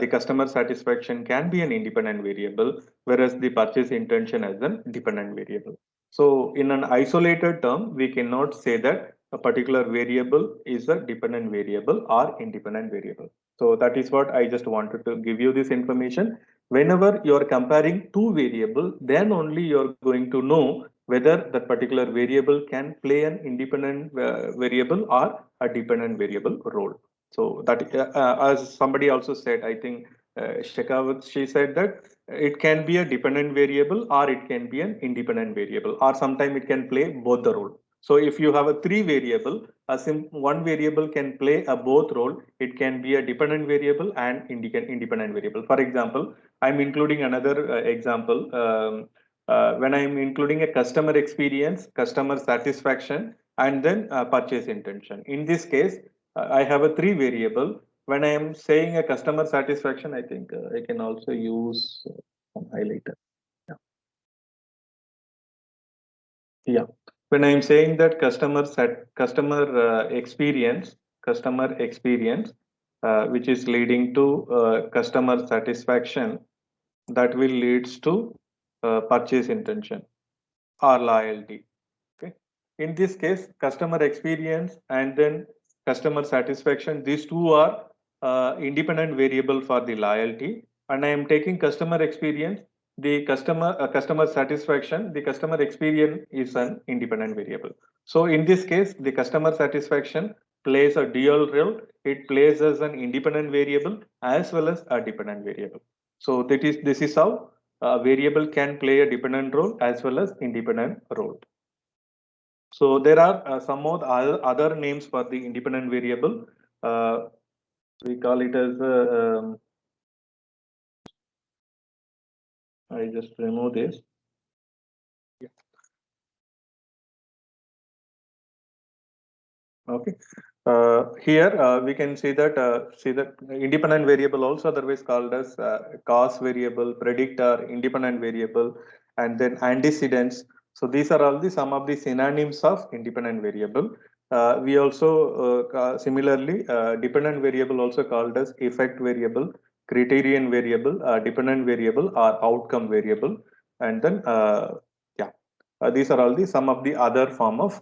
the customer satisfaction can be an independent variable, whereas the purchase intention is a dependent variable. So in an isolated term, we cannot say that a particular variable is a dependent variable or independent variable. So that is what I just wanted to give you this information. Whenever you are comparing two variables, then only you are going to know whether that particular variable can play an independent variable or a dependent variable role. So that, as somebody also said, I think Shekhawat, she said that it can be a dependent variable or it can be an independent variable, or sometimes it can play both the role. So if you have a three variable, one variable can play a both role. It can be a dependent variable and independent variable. For example, I'm including another example. When I'm including a customer experience, customer satisfaction, and then purchase intention. In this case, I have a three variable. When I am saying a customer satisfaction, I think I can also use some highlighter. Yeah. Yeah. When I'm saying that customer experience, which is leading to customer satisfaction, that will leads to purchase intention or loyalty. Okay. In this case, customer experience and then customer satisfaction, these two are independent variable for the loyalty. And I am taking customer experience, the customer satisfaction, the customer experience is an independent variable. So in this case, the customer satisfaction plays a dual role. It plays as an independent variable as well as a dependent variable. So this is how a variable can play a dependent role as well as independent role. So there are some more other names for the independent variable. We call it as I just remove this. Yeah. Okay. Here we can see that independent variable, also otherwise called as cause variable, predictor, independent variable, and then antecedents. So these are all the some of the synonyms of independent variable. We also similarly dependent variable also called as effect variable, criterion variable, dependent variable, or outcome variable, and then yeah, these are all the some of the other form of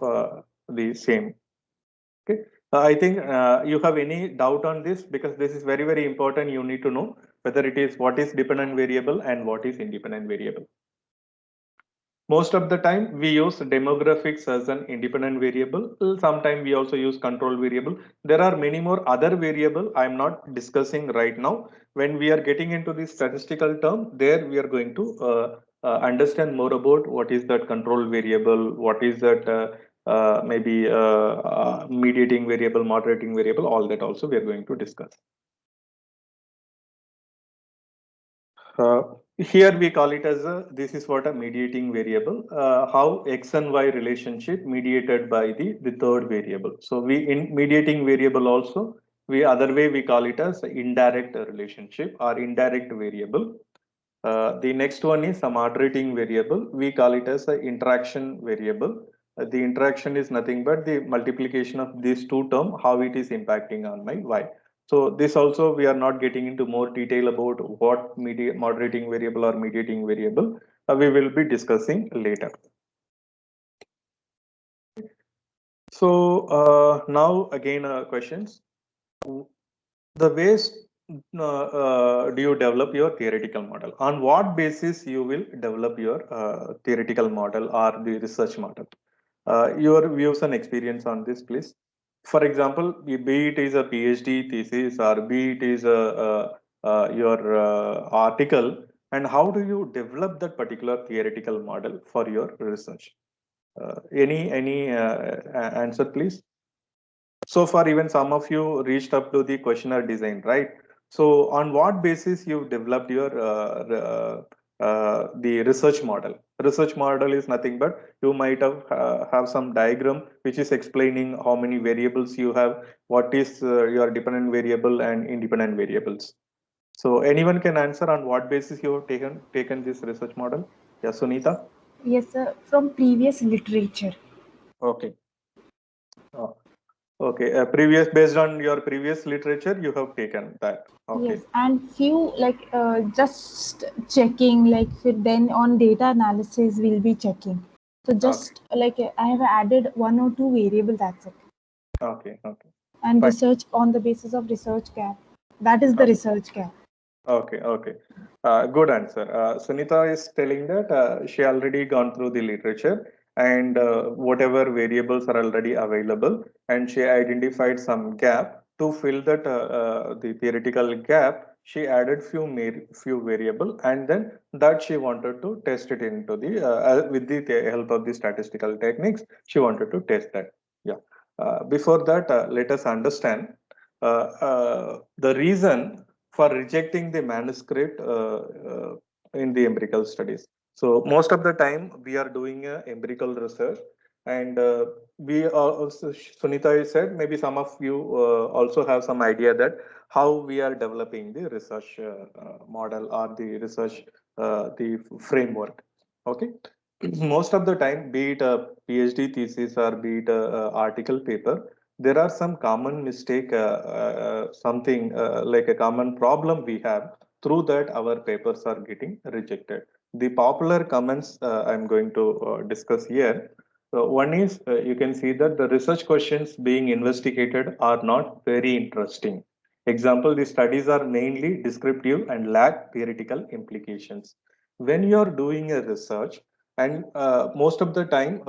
the same. Okay. I think you have any doubt on this, because this is very, very important. You need to know whether it is what is dependent variable and what is independent variable. Most of the time we use demographics as an independent variable. Sometimes we also use control variable. There are many more other variable I'm not discussing right now. When we are getting into the statistical term, there we are going to understand more about what is that control variable, what is that maybe mediating variable, moderating variable, all that also we are going to discuss. Here we call it as this is what a mediating variable, how X and Y relationship mediated by the third variable. So we in mediating variable also, we other way we call it as indirect relationship or indirect variable. The next one is a moderating variable. We call it as an interaction variable. The interaction is nothing but the multiplication of these two terms, how it is impacting on my y. So this also we are not getting into more detail about what moderating variable or mediating variable. We will be discussing later. So now again questions. The ways do you develop your theoretical model? On what basis you will develop your theoretical model or the research model? Your views and experience on this, please. For example, be it is a PhD thesis or be it is your article, and how do you develop that particular theoretical model for your research? Any answer, please? So far, even some of you reached up to the questionnaire design, right? So on what basis you developed your the research model? Research model is nothing but you might have some diagram which is explaining how many variables you have, what is your dependent variable and independent variables. So anyone can answer on what basis you have taken this research model? Yeah, Sunita. Yes, sir. From previous literature. Okay. Okay, previous based on your previous literature, you have taken that. Okay. Yes, and few like just checking, like then on data analysis we'll be checking. So just like I have added 1 or 2 variable, that's it. Okay. Okay. And Fine. research on the basis of research gap. That is the research gap. Okay. Okay. Good answer. Sunita is telling that she already gone through the literature and whatever variables are already available, and she identified some gap to fill that the theoretical gap. She added few variable, and then that she wanted to test it into the with the help of the statistical techniques. She wanted to test that. Yeah. Before that, let us understand the reason for rejecting the manuscript in the empirical studies. So most of the time we are doing empirical research, and we also, Sunita said, maybe some of you also have some idea that how we are developing the research model or the research the framework. Okay. Most of the time, be it a PhD thesis or be it a article paper, there are some common mistake, something like a common problem we have. Through that, our papers are getting rejected. The popular comments I'm going to discuss here. So one is you can see that the research questions being investigated are not very interesting. Example, the studies are mainly descriptive and lack theoretical implications. When you are doing a research, and most of the time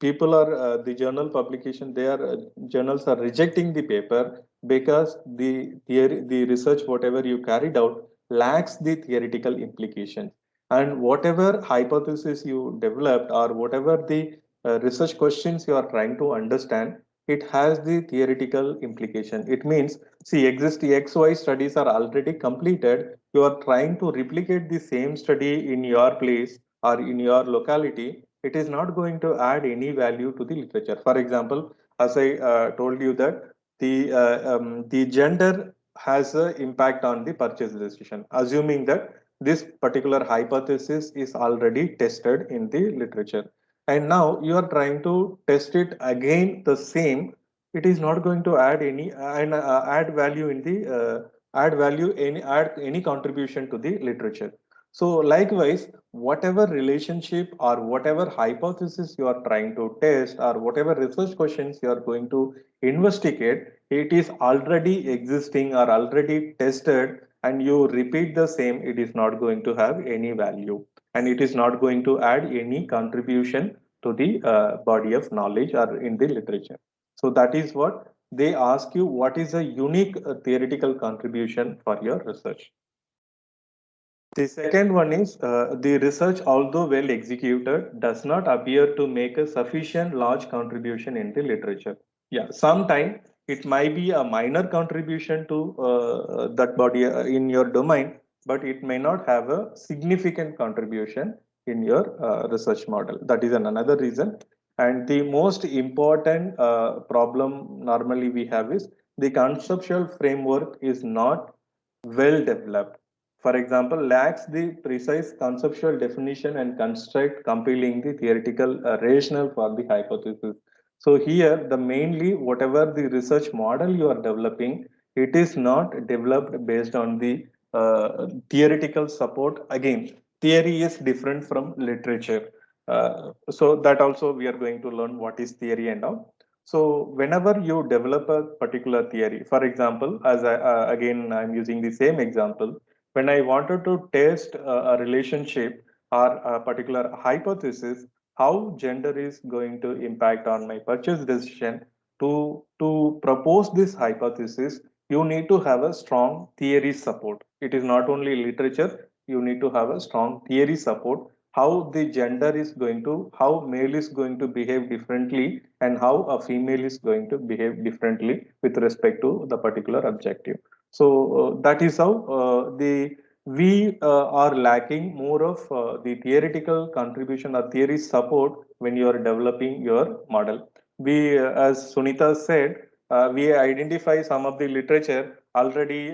people are the journal publication, they are journals are rejecting the paper because the theory, the research whatever you carried out lacks the theoretical implications, and whatever hypothesis you developed or whatever the research questions you are trying to understand, it has the theoretical implication. It means, see, existing XY studies are already completed, you are trying to replicate the same study in your place or in your locality. It is not going to add any value to the literature. For example, as I told you that the gender has an impact on the purchase decision, assuming that this particular hypothesis is already tested in the literature, and now you are trying to test it again the same. It is not going to add any add value in the add any contribution to the literature. So likewise, whatever relationship or whatever hypothesis you are trying to test or whatever research questions you are going to investigate, it is already existing or already tested, and you repeat the same, it is not going to have any value, and it is not going to add any contribution to the body of knowledge or in the literature. So that is what they ask you, what is a unique theoretical contribution for your research. The second one is the research, although well executed, does not appear to make a sufficient large contribution in the literature. Yeah, sometime it might be a minor contribution to that body in your domain, but it may not have a significant contribution in your research model. That is another reason. And the most important problem normally we have is the conceptual framework is not well developed. For example, lacks the precise conceptual definition and construct compelling the theoretical rationale for the hypothesis. So here, the mainly whatever the research model you are developing, it is not developed based on the theoretical support. Again, theory is different from literature. So that also we are going to learn what is theory and all. So whenever you develop a particular theory, for example, as again I'm using the same example, when I wanted to test a relationship or a particular hypothesis, how gender is going to impact on my purchase decision, to propose this hypothesis, you need to have a strong theory support. It is not only literature, you need to have a strong theory support, how the gender is going to, how male is going to behave differently and how a female is going to behave differently with respect to the particular objective. So that is how the we are lacking more of the theoretical contribution or theory support when you are developing your model. We, as Sunita said, we identify some of the literature already.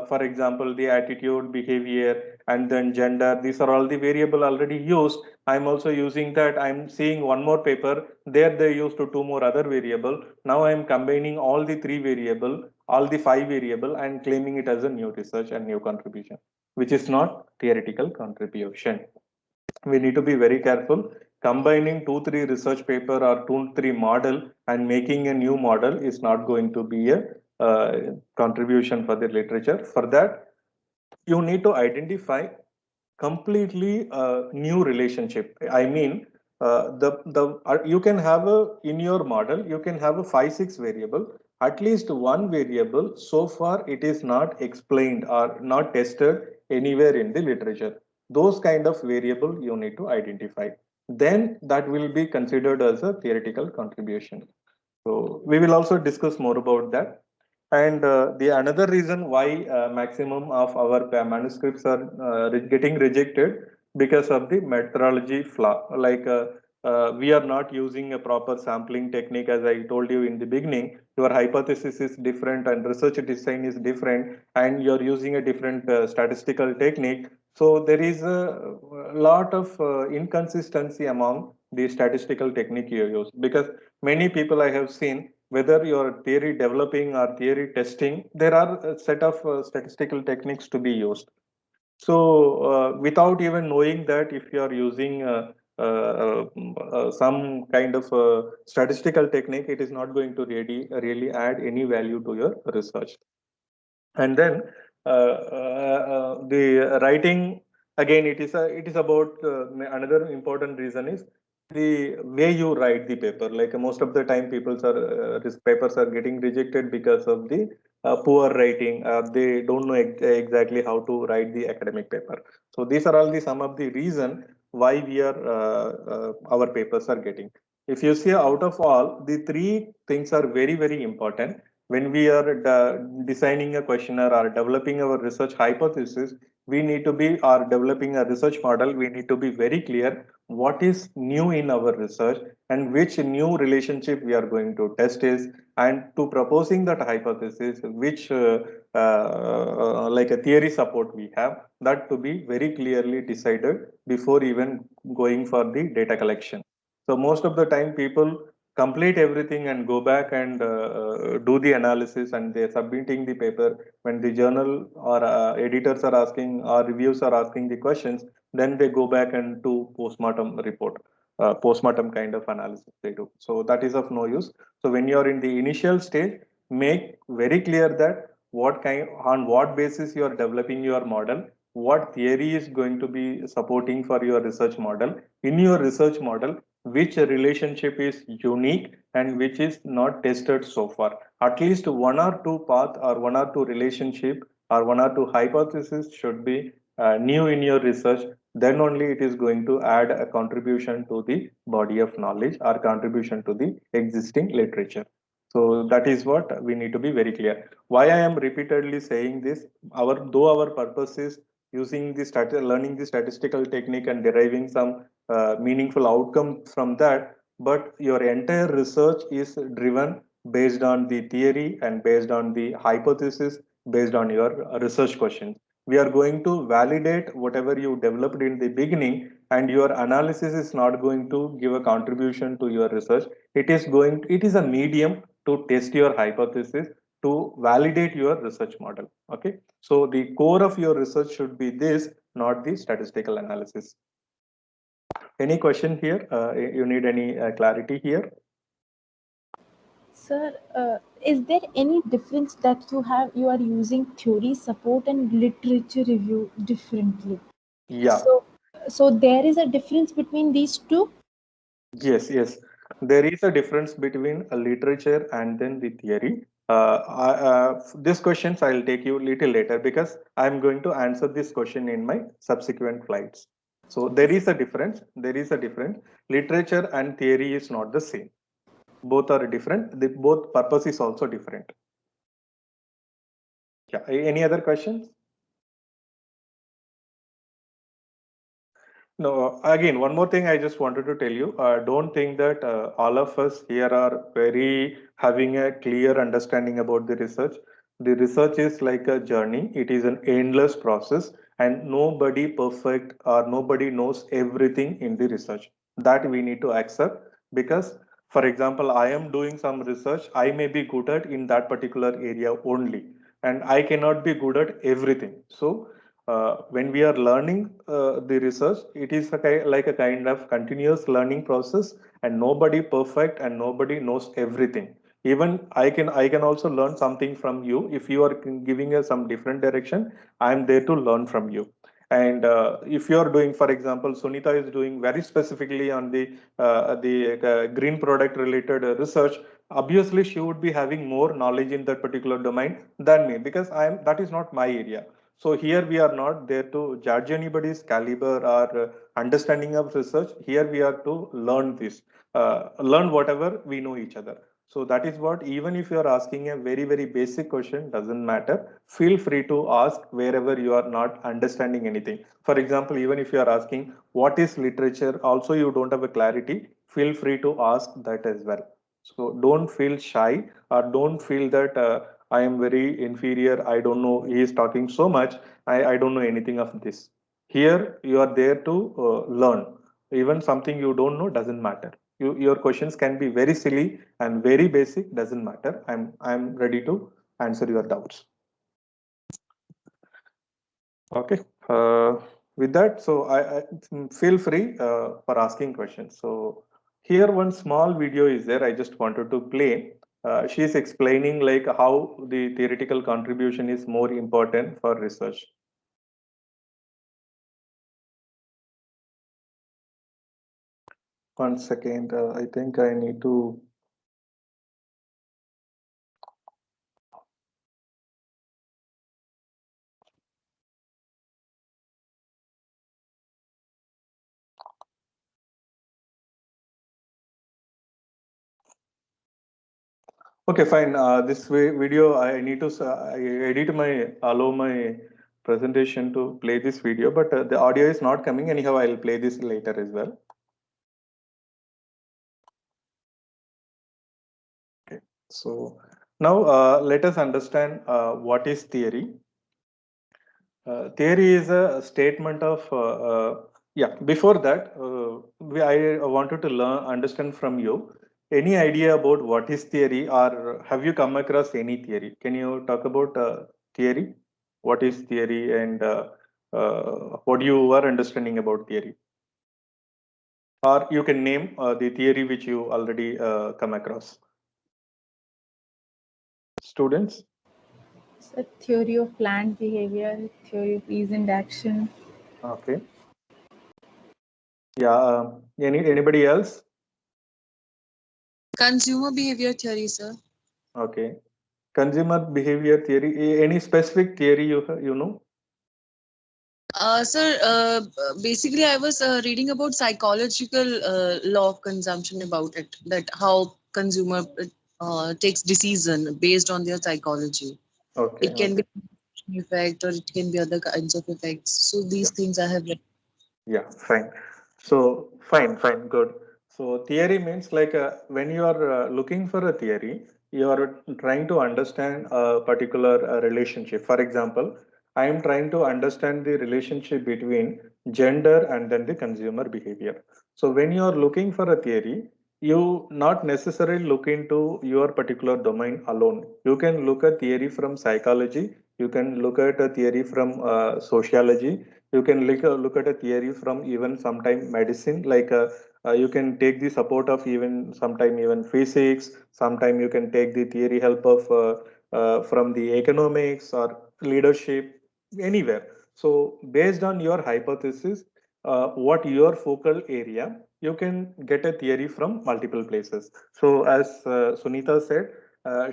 For example, the attitude, behavior, and then gender. These are all the variable already used. I'm also using that. I'm seeing one more paper there. They used to two more other variable. Now I'm combining all the three variable, all the five variable, and claiming it as a new research and new contribution, which is not theoretical contribution. We need to be very careful. Combining 2-3 research paper or 2-3 model and making a new model is not going to be a contribution for the literature. For that, you need to identify completely new relationship. I mean, you can have a in your model you can have a 5-6 variable. At least one variable so far it is not explained or not tested anywhere in the literature. Those kind of variable you need to identify. Then that will be considered as a theoretical contribution. So we will also discuss more about that. And the another reason why maximum of our manuscripts are getting rejected because of the methodology flaw. Like we are not using a proper sampling technique, as I told you in the beginning. Your hypothesis is different and research design is different, and you're using a different statistical technique. So there is a lot of inconsistency among the statistical technique you use, because many people I have seen, whether you're theory developing or theory testing, there are a set of statistical techniques to be used. So without even knowing that, if you are using some kind of statistical technique, it is not going to really add any value to your research. And then the writing, again, it is about another important reason is the way you write the paper. Like most of the time these papers are getting rejected because of the poor writing. They don't know exactly how to write the academic paper. So these are all the some of the reason why we are our papers are getting. If you see, out of all, the three things are very important when we are designing a questionnaire or developing our research hypothesis. We need to be, or developing a research model, we need to be very clear what is new in our research and which new relationship we are going to test is, and to proposing that hypothesis, which like a theory support we have, that to be very clearly decided before even going for the data collection. So most of the time people complete everything and go back and do the analysis, and they're submitting the paper. When the journal or editors are asking or reviews are asking the questions, then they go back and do postmortem report, postmortem kind of analysis they do. So that is of no use. So when you're in the initial stage, make very clear that what kind, on what basis you are developing your model, what theory is going to be supporting for your research model. In your research model, which relationship is unique and which is not tested so far. At least one or two path or one or two relationship or one or two hypotheses should be new in your research. Then only it is going to add a contribution to the body of knowledge or contribution to the existing literature. So that is what we need to be very clear. Why I am repeatedly saying this, though our purpose is using the learning the statistical technique and deriving some meaningful outcome from that, but your entire research is driven based on the theory and based on the hypothesis, based on your research questions. We are going to validate whatever you developed in the beginning, and your analysis is not going to give a contribution to your research. It is a medium to test your hypothesis, to validate your research model. Okay, so the core of your research should be this, not the statistical analysis. Any question here? You need any clarity here? Sir, is there any difference that you are using theory support and literature review differently? Yeah. So there is a difference between these two? Yes. There is a difference between a literature and then the theory. This questions I'll take you little later, because I'm going to answer this question in my subsequent slides. So there is a difference. Literature and theory is not the same. Both are different. Both purpose is also different. Yeah. Any other questions? No, again, one more thing I just wanted to tell you. Don't think that all of us here are very having a clear understanding about the research. The research is like a journey. It is an endless process, and nobody perfect or nobody knows everything in the research. That we need to accept, because, for example, I am doing some research. I may be good at in that particular area only, and I cannot be good at everything. So when we are learning the research, it is like a kind of continuous learning process, and nobody perfect and nobody knows everything. Even I can also learn something from you. If you are giving us some different direction, I am there to learn from you. And if you are doing, for example, Sunita is doing very specifically on the green product related research, obviously she would be having more knowledge in that particular domain than me, because that is not my area. So here we are not there to judge anybody's caliber or understanding of research. Here we are to learn this, learn whatever we know each other. So that is what, even if you are asking a very, very basic question, doesn't matter. Feel free to ask wherever you are not understanding anything. For example, even if you are asking what is literature, also you don't have a clarity, feel free to ask that as well. So don't feel shy, or don't feel that I am very inferior. I don't know. He is talking so much. I don't know anything of this. Here you are there to learn. Even something you don't know doesn't matter. Your questions can be very silly and very basic. Doesn't matter. I'm ready to answer your doubts. Okay. With that, so I feel free for asking questions. So here one small video is there. I just wanted to play. She is explaining like how the theoretical contribution is more important for research. One second, I think I need to. Okay, fine. This video, I need to allow my presentation to play this video, but the audio is not coming. Anyhow, I'll play this later as well. Okay, so now let us understand what is theory. Theory is a statement of yeah. Before that, I wanted to understand from you. Any idea about what is theory, or have you come across any theory? Can you talk about theory? What is theory, and what you are understanding about theory? Or you can name the theory which you already come across. Students? It's a theory of planned behavior, theory of ease and action. Okay. Yeah. Anybody else? Consumer behavior theory, sir. Okay. Consumer behavior theory. Any specific theory you know? Sir, basically, I was reading about psychological law of consumption about it, that how consumer takes decision based on their psychology. Okay. It can be effect, or it can be other kinds of effects. So these things I have read. Yeah, fine. So fine, good. So theory means like when you are looking for a theory, you are trying to understand a particular relationship. For example, I am trying to understand the relationship between gender and then the consumer behavior. So when you are looking for a theory, you not necessarily look into your particular domain alone. You can look at theory from psychology. You can look at a theory from sociology. You can look at a theory from even sometime medicine, like you can take the support of even sometime even physics. Sometime you can take the theory help of from the economics or leadership, anywhere. So based on your hypothesis, what your focal area, you can get a theory from multiple places. So as Sunita said,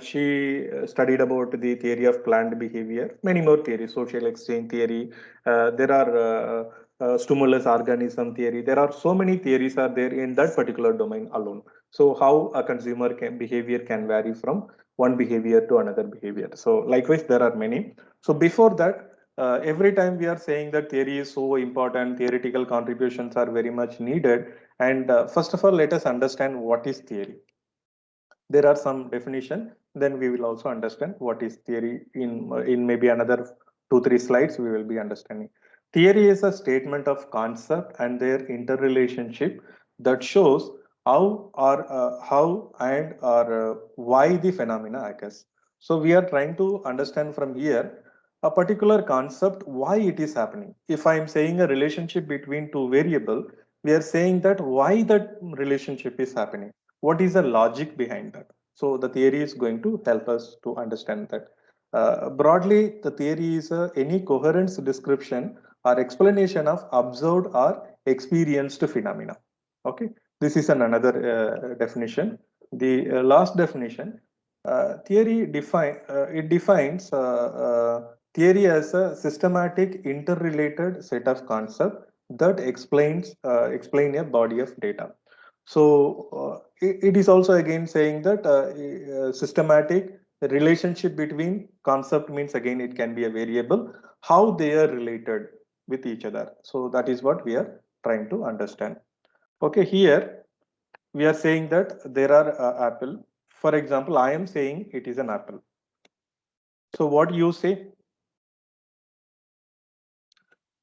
she studied about the theory of planned behavior, many more theories, social exchange theory. There are stimulus organism theory. There are so many theories are there in that particular domain alone. So how a consumer behavior can vary from one behavior to another behavior. So likewise, there are many. So before that, every time we are saying that theory is so important, theoretical contributions are very much needed. And first of all, let us understand what is theory. There are some definition, then we will also understand what is theory. In maybe another 2-3 slides we will be understanding. Theory is a statement of concept and their interrelationship that shows how and or why the phenomena occurs. So we are trying to understand from here a particular concept, why it is happening. If I am saying a relationship between two variable, we are saying that why that relationship is happening, what is the logic behind that. So the theory is going to help us to understand that. Broadly, the theory is any coherence description or explanation of observed or experienced phenomena. Okay, this is another definition. The last definition, theory it defines theory as a systematic interrelated set of concepts that explain a body of data. So it is also again saying that systematic relationship between concept means, again it can be a variable, how they are related with each other. So that is what we are trying to understand. Okay, here we are saying that there are apple. For example, I am saying it is an apple. So what you say?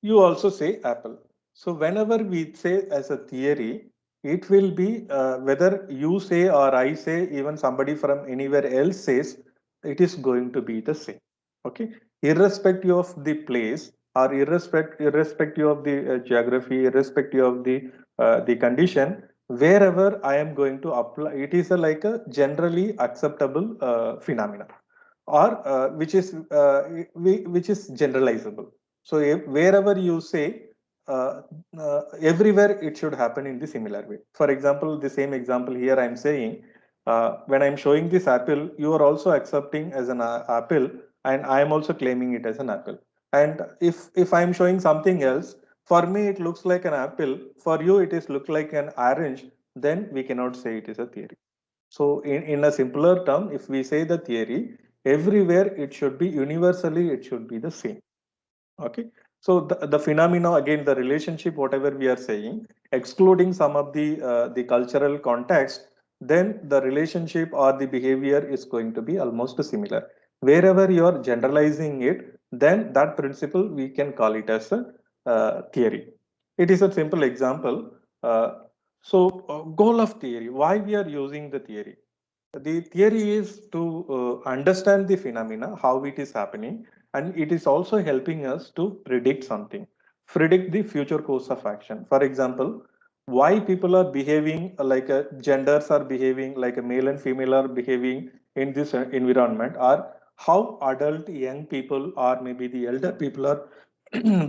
You also say apple. So whenever we say as a theory, it will be whether you say or I say, even somebody from anywhere else says, it is going to be the same. Okay, irrespective of the place or irrespective of the geography, irrespective of the condition, wherever I am going to apply, it is like a generally acceptable phenomena, or which is generalizable. So wherever you say, everywhere it should happen in the similar way. For example, the same example here I'm saying, when I'm showing this apple, you are also accepting as an apple, and I am also claiming it as an apple. And if I'm showing something else, for me it looks like an apple, for you it is look like an orange, then we cannot say it is a theory. So in a simpler term, if we say the theory, everywhere it should be universally, it should be the same. Okay, so the phenomena, again the relationship, whatever we are saying, excluding some of the cultural context, then the relationship or the behavior is going to be almost similar. Wherever you are generalizing it, then that principle we can call it as a theory. It is a simple example. Goal of theory, why we are using the theory? The theory is to understand the phenomena, how it is happening, and it is also helping us to predict something, predict the future course of action. For example, why people are behaving like genders are behaving, like a male and female are behaving in this environment, or how adult young people or maybe the elder people are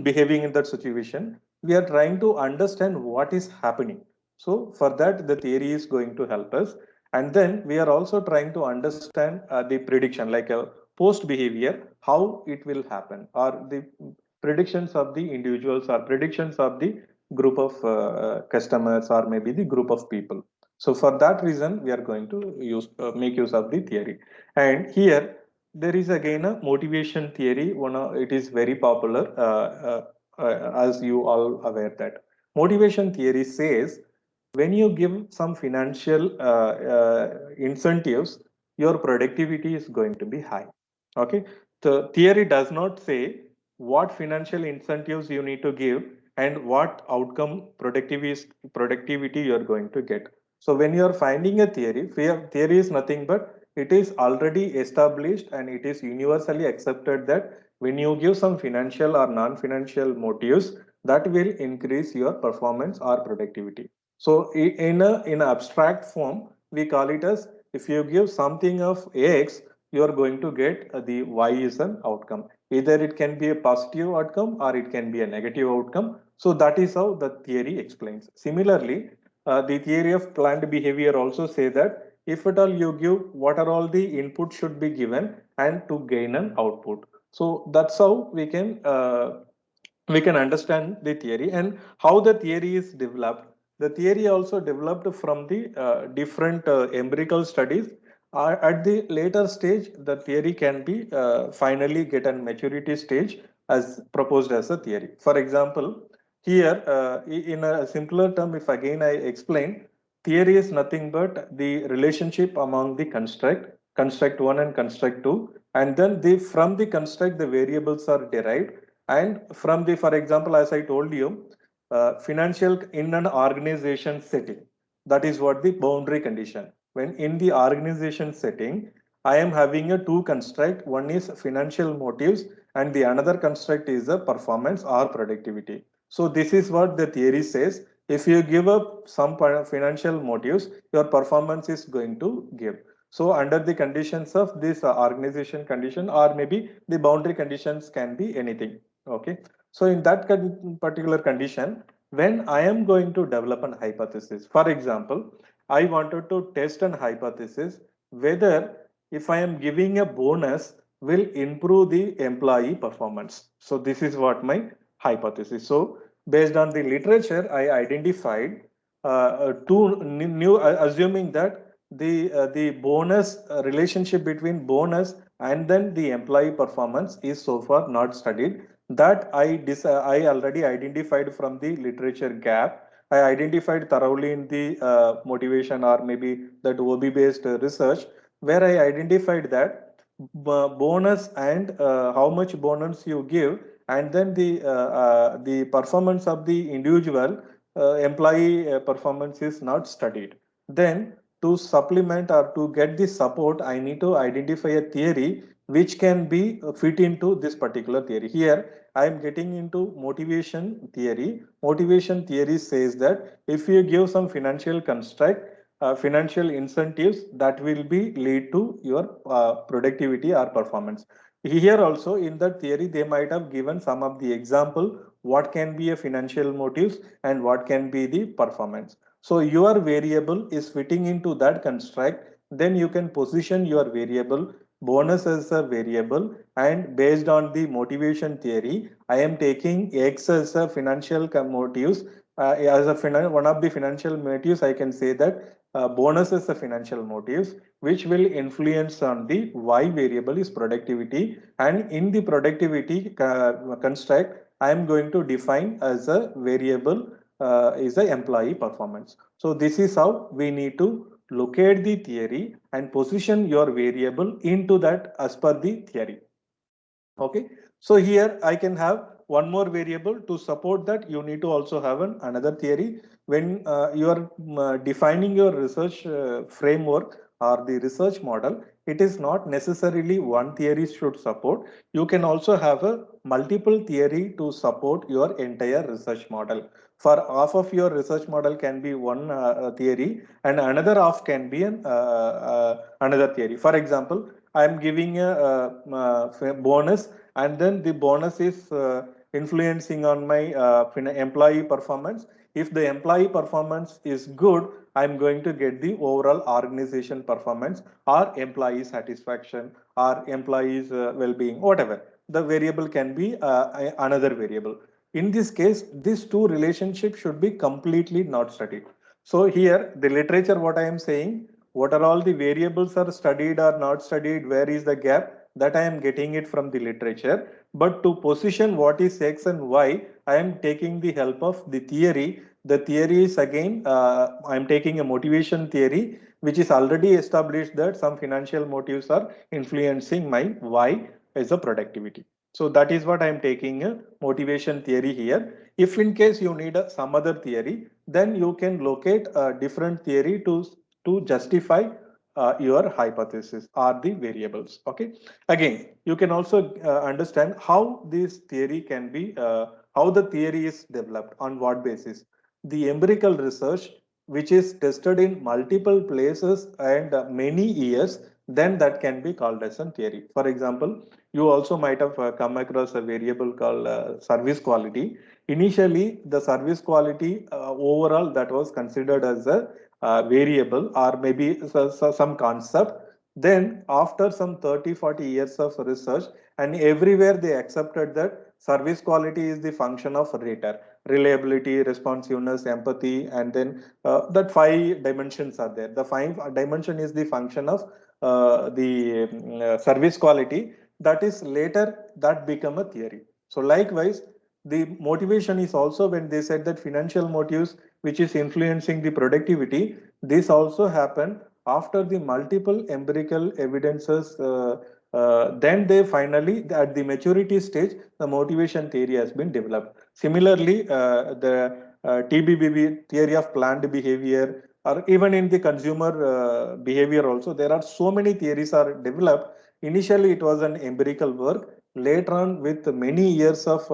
behaving in that situation. We are trying to understand what is happening. So for that, the theory is going to help us. And then we are also trying to understand the prediction, like a post behavior, how it will happen, or the predictions of the individuals or predictions of the group of customers or maybe the group of people. So for that reason, we are going to make use of the theory. And here there is again a motivation theory. It is very popular, as you all aware that motivation theory says when you give some financial incentives, your productivity is going to be high. Okay, the theory does not say what financial incentives you need to give and what outcome productivity you are going to get. So when you are finding a theory is nothing but it is already established and it is universally accepted that when you give some financial or non-financial motives, that will increase your performance or productivity. So in abstract form, we call it as if you give something of X, you are going to get the Y is an outcome. Either it can be a positive outcome or it can be a negative outcome. So that is how the theory explains. Similarly, the theory of planned behavior also say that if at all you give what are all the input should be given and to gain an output. So that's how we can understand the theory and how the theory is developed. The theory also developed from the different empirical studies. At the later stage, the theory can be finally get a maturity stage as proposed as a theory. For example, here in a simpler term, if again I explain, theory is nothing but the relationship among the construct 1 and construct 2, and then from the construct the variables are derived, and from the, for example, as I told you, financial in an organization setting, that is what the boundary condition. When in the organization setting, I am having a two construct, one is financial motives and the another construct is the performance or productivity. So this is what the theory says. If you give up some financial motives, your performance is going to give. So under the conditions of this organization condition, or maybe the boundary conditions can be anything. Okay. So in that particular condition, when I am going to develop an hypothesis, for example, I wanted to test an hypothesis whether if I am giving a bonus will improve the employee performance. So this is what my hypothesis. So based on the literature, I identified two new, assuming that the bonus relationship between bonus and then the employee performance is so far not studied. That I already identified from the literature gap. I identified thoroughly in the motivation or maybe that OB based research, where I identified that bonus and how much bonus you give, and then the performance of the individual employee performance is not studied. Then to supplement or to get the support, I need to identify a theory which can be fit into this particular theory. Here I am getting into motivation theory. Motivation theory says that if you give some financial construct, financial incentives, that will be lead to your productivity or performance. Here also in that theory, they might have given some of the example what can be a financial motives and what can be the performance. So your variable is fitting into that construct, then you can position your variable bonus as a variable, and based on the motivation theory, I am taking X as a financial motives. As a one of the financial motives, I can say that bonus is the financial motives, which will influence on the Y variable is productivity, and in the productivity construct, I am going to define as a variable is the employee performance. So this is how we need to locate the theory and position your variable into that as per the theory. Okay, so here I can have one more variable to support that. You need to also have another theory when you are defining your research framework or the research model. It is not necessarily one theory should support. You can also have a multiple theory to support your entire research model. For half of your research model can be one theory, and another half can be another theory. For example, I am giving a bonus, and then the bonus is influencing on my employee performance. If the employee performance is good, I'm going to get the overall organization performance or employee satisfaction or employees well-being, whatever. The variable can be another variable. In this case, these two relationships should be completely not studied. So here, the literature, what I am saying, what are all the variables are studied or not studied, where is the gap, that I am getting it from the literature. But to position what is X and Y, I am taking the help of the theory. The theory is again, I am taking a motivation theory, which is already established that some financial motives are influencing my Y as a productivity. So that is what I am taking a motivation theory here. If in case you need some other theory, then you can locate a different theory to justify your hypothesis or the variables. Okay. Again, you can also understand how this theory can be, how the theory is developed, on what basis. The empirical research, which is tested in multiple places and many years, then that can be called as a theory. For example, you also might have come across a variable called service quality. Initially, the service quality overall that was considered as a variable or maybe some concept. Then after some 30-40 years of research, and everywhere they accepted that service quality is the function of rater: reliability, responsiveness, empathy, and then that 5 dimensions are there. The 5 dimension is the function of the service quality. That is later that become a theory. So likewise, the motivation is also when they said that financial motives which is influencing the productivity, this also happened after the multiple empirical evidences. Then they finally, at the maturity stage, the motivation theory has been developed. Similarly, the TBBB, theory of planned behavior, or even in the consumer behavior also, there are so many theories are developed. Initially, it was an empirical work. Later on, with many years of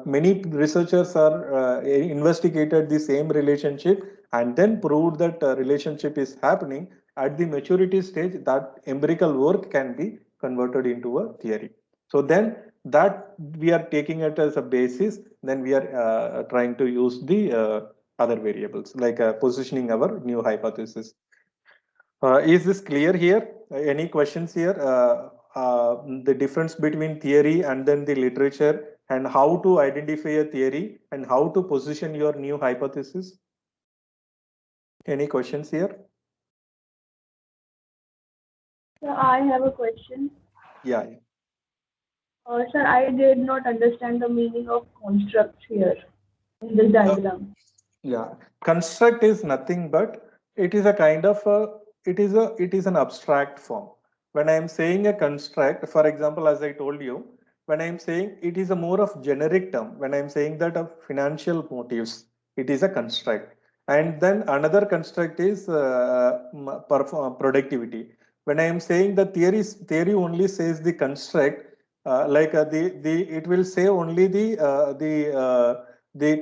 many researchers are investigated the same relationship and then proved that relationship is happening. At the maturity stage, that empirical work can be converted into a theory. So then that we are taking it as a basis, then we are trying to use the other variables like positioning our new hypothesis. Is this clear here? Any questions here? The difference between theory and then the literature, and how to identify a theory and how to position your new hypothesis? Any questions here? So I have a question. Yeah. Sir, I did not understand the meaning of constructs here in this diagram. Yeah, construct is nothing but it is a kind of it is an abstract form. When I am saying a construct, for example, as I told you, when I am saying it is a more of generic term. When I am saying that of financial motives, it is a construct. And then another construct is productivity. When I am saying the theory only says the construct, the it will say only the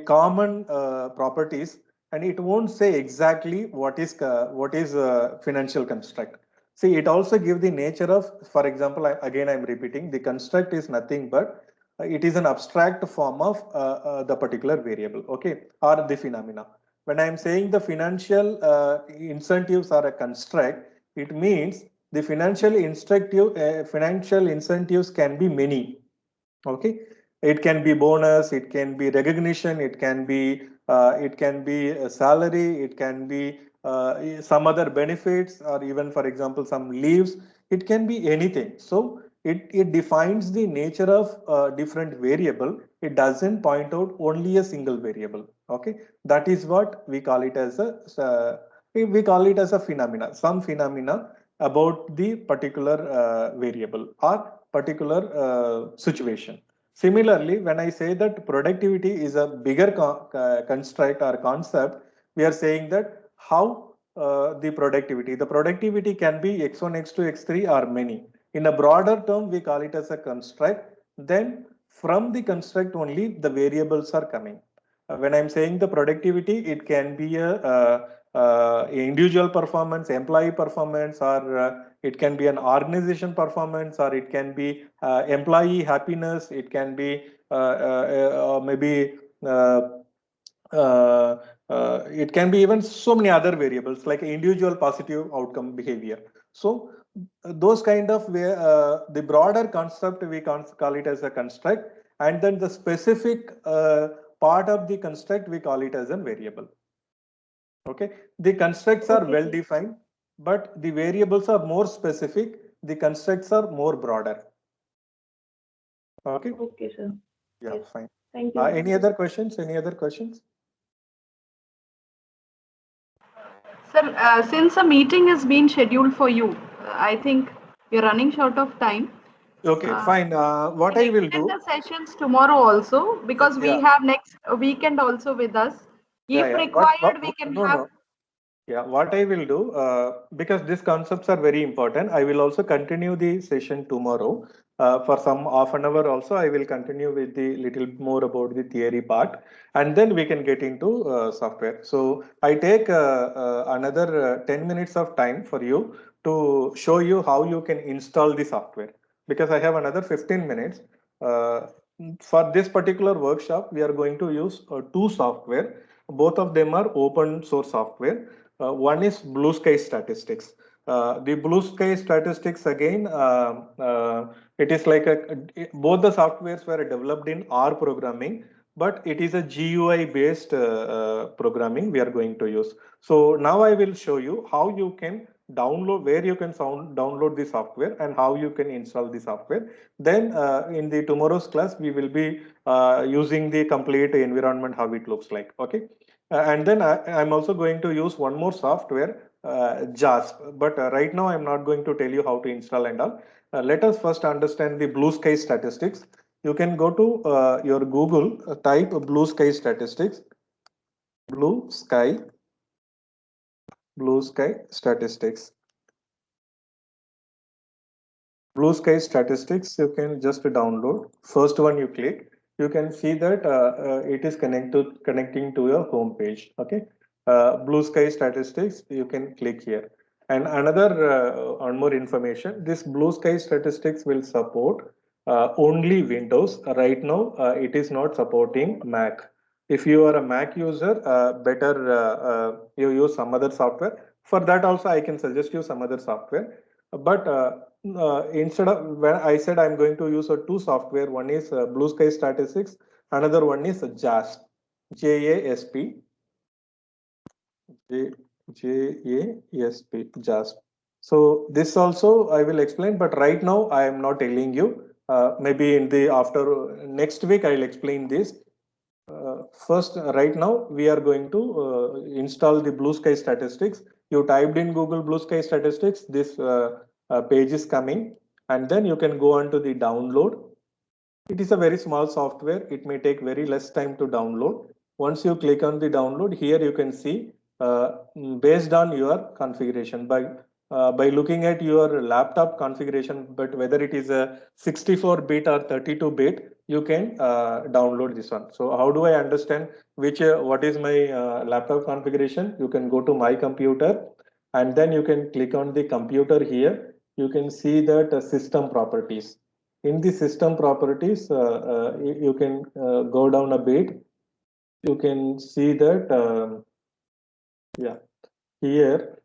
common properties, and it won't say exactly what is financial construct. See, it also give the nature of, for example, again I'm repeating, the construct is nothing but it is an abstract form of the particular variable, okay, or the phenomena. When I'm saying the financial incentives are a construct, it means the financial incentives can be many. Okay, it can be bonus, it can be recognition, it can be a salary, it can be some other benefits, or even, for example, some leaves. It can be anything. So it defines the nature of different variable. It doesn't point out only a single variable. Okay, that is what we call it as a phenomena, some phenomena about the particular variable or particular situation. Similarly, when I say that productivity is a bigger construct or concept, we are saying that how the productivity can be x1, x2, x3 or many. In a broader term, we call it as a construct. Then from the construct only the variables are coming. When I'm saying the productivity, it can be a individual performance, employee performance, or it can be an organization performance, or it can be employee happiness. It can be maybe it can be even so many other variables like individual positive outcome behavior. So those kind of the broader concept we call it as a construct, and then the specific part of the construct we call it as a variable. Okay, the constructs are well defined, but the variables are more specific. the constructs are more broader. Okay. Okay, sir. Yeah, Yes. fine. Thank you. Any other questions? Any other questions? Sir, since a meeting is being scheduled for you, I think we're running short of time. Okay, fine. What I will Extend do? the sessions tomorrow also, because we Yeah. have next weekend also with us. Yeah, If yeah. required, we can No, have. no. Yeah, what I will do, because these concepts are very important, I will also continue the session tomorrow. For some half an hour also, I will continue with the little more about the theory part, and then we can get into software. So I take another 10 minutes of time for you to show you how you can install the software, because I have another 15 minutes. Uh, for this particular workshop, we are going to use two software. Both of them are open source software. One is Blue Sky Statistics. The Blue Sky Statistics again, it is like both the softwares were developed in R programming, but it is a GUI based programming we are going to use. So now I will show you how you can download, where you can download the software and how you can install the software. Then in the tomorrow's class, we will be using the complete environment, how it looks like. Okay. And then I'm also going to use one more software, JASP. But right now, I'm not going to tell you how to install and all. Let us first understand the Blue Sky Statistics. You can go to your Google, type Blue Sky Statistics. Blue Sky Statistics. Blue Sky Statistics, you can just download. First one you click, you can see that it is connecting to your home page. Okay, Blue Sky Statistics, you can click here. And another on more information, this Blue Sky Statistics will support only Windows. Right now, it is not supporting Mac. If you are a Mac user, better you use some other software. For that also, I can suggest you some other software. But instead of, when I said I'm going to use two software, one is Blue Sky Statistics, another one is JASP, J-A-S-P, J-A-S-P, JASP. So this also I will explain, but right now I am not telling you. Maybe in the after next week I'll explain this. First, right now we are going to install the Blue Sky Statistics. You typed in Google Blue Sky Statistics, this page is coming, and then you can go on to the download. It is a very small software. It may take very less time to download. Once you click on the download, here you can see based on your configuration by looking at your laptop configuration, but whether it is a 64-bit or 32-bit, you can download this one. So how do I understand what is my laptop configuration? You can go to my computer and then you can click on the computer here. You can see that system properties. In the system properties, you can go down a bit. You can see that, yeah, here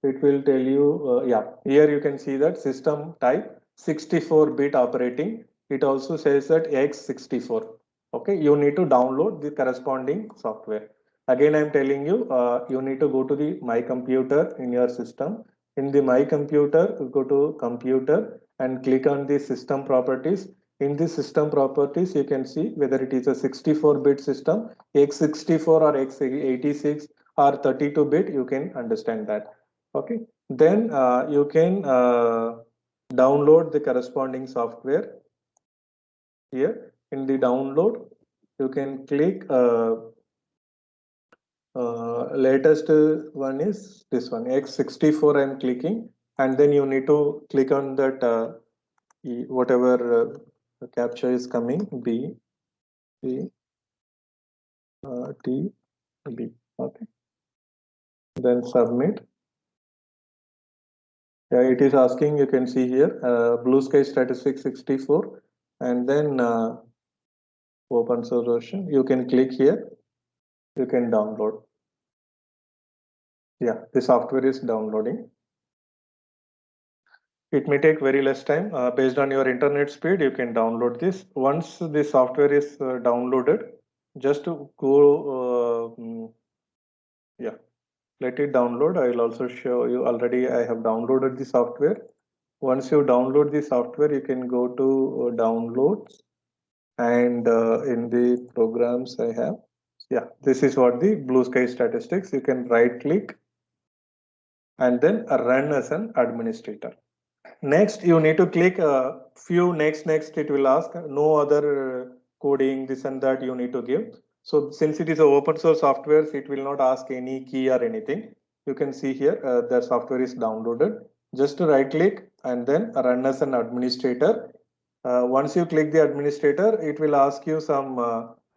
it will tell you, yeah, here you can see that system type 64-bit operating. It also says that x64. Okay, you need to download the corresponding software. Again, I'm telling you, you need to go to the My Computer in your system. In the My Computer, go to Computer and click on the system properties. In the system properties, you can see whether it is a 64-bit system, x64 or x86 or 32-bit, you can understand that. Okay, then you can download the corresponding software. Here in the download, you can click latest one is this one, x64. I'm clicking, and then you need to click on that whatever captcha is coming, B T B. Okay, then submit. Yeah, it is asking, you can see here, Blue Sky Statistics 64, and then open source version. You can click here, you can download. Yeah, the software is downloading. It may take very less time. Based on your internet speed, you can download this. Once the software is downloaded, just to go, yeah, let it download. I will also show you, already I have downloaded the software. Once you download the software, you can go to downloads, and in the programs I have, yeah, this is what the Blue Sky Statistics. You can right click and then run as an administrator. Next, you need to click a few next. It will ask no other coding, this and that you need to give. So since it is an open source software, it will not ask any key or anything. You can see here the software is downloaded. Just right click and then run as an administrator. Once you click the administrator, it will ask you some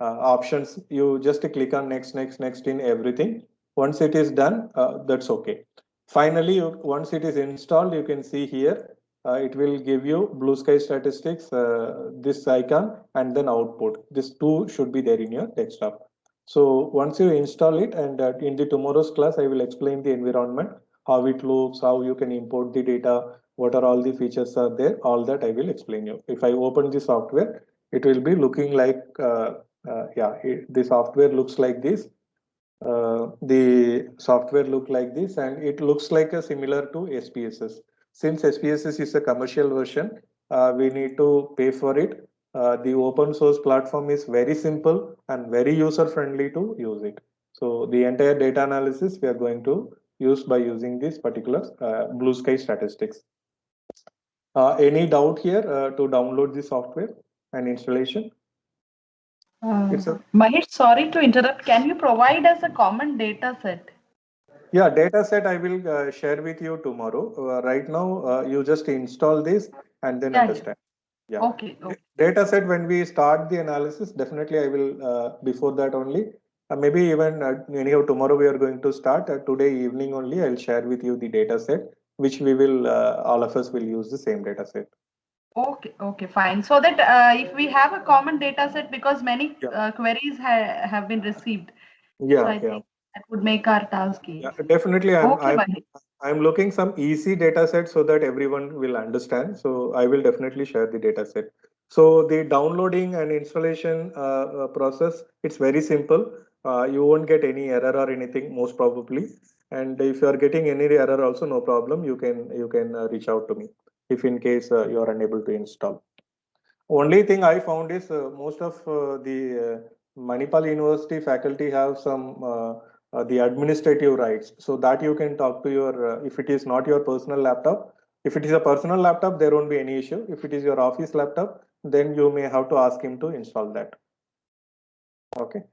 options. You just click on next in everything. Once it is done, that's okay. Finally, once it is installed, you can see here, it will give you Blue Sky Statistics, this icon, and then output. This two should be there in your desktop. So once you install it, and in the tomorrow's class, I will explain the environment, how it looks, how you can import the data, what are all the features are there, all that I will explain you. If I open the software, it will be looking like, the software looks like this. The software look like this, and it looks like a similar to SPSS. Since SPSS is a commercial version, we need to pay for it. The open source platform is very simple and very user friendly to use it. So the entire data analysis we are going to use by using this particular Blue Sky Statistics. Any doubt here to download the software and installation? Mahesh, sorry to interrupt. Can you provide us a common data set? Yeah, data set I will share with you tomorrow. Right now, you just install this and then understand. Yeah. Okay. Data set, when we start the analysis, definitely I will, before that only, maybe even anyhow, tomorrow we are going to start. Today evening only, I'll share with you the data set, which we will, all of us will use the same data set. Okay, fine. So that if we have a common data set, because many queries have been received. Yeah, so I think that would make our task easy. Yeah, definitely. I'm looking some easy data set so that everyone will understand. So I will definitely share the data set. So the downloading and installation process, it's very simple. You won't get any error or anything, most probably. And if you are getting any error also, no problem. You can reach out to me if in case you are unable to install. Only thing I found is most of the Manipal University faculty have some the administrative rights, so that you can talk to your, if it is not your personal laptop. If it is a personal laptop, there won't be any issue. If it is your office laptop, then you may have to ask him to install that. Okay.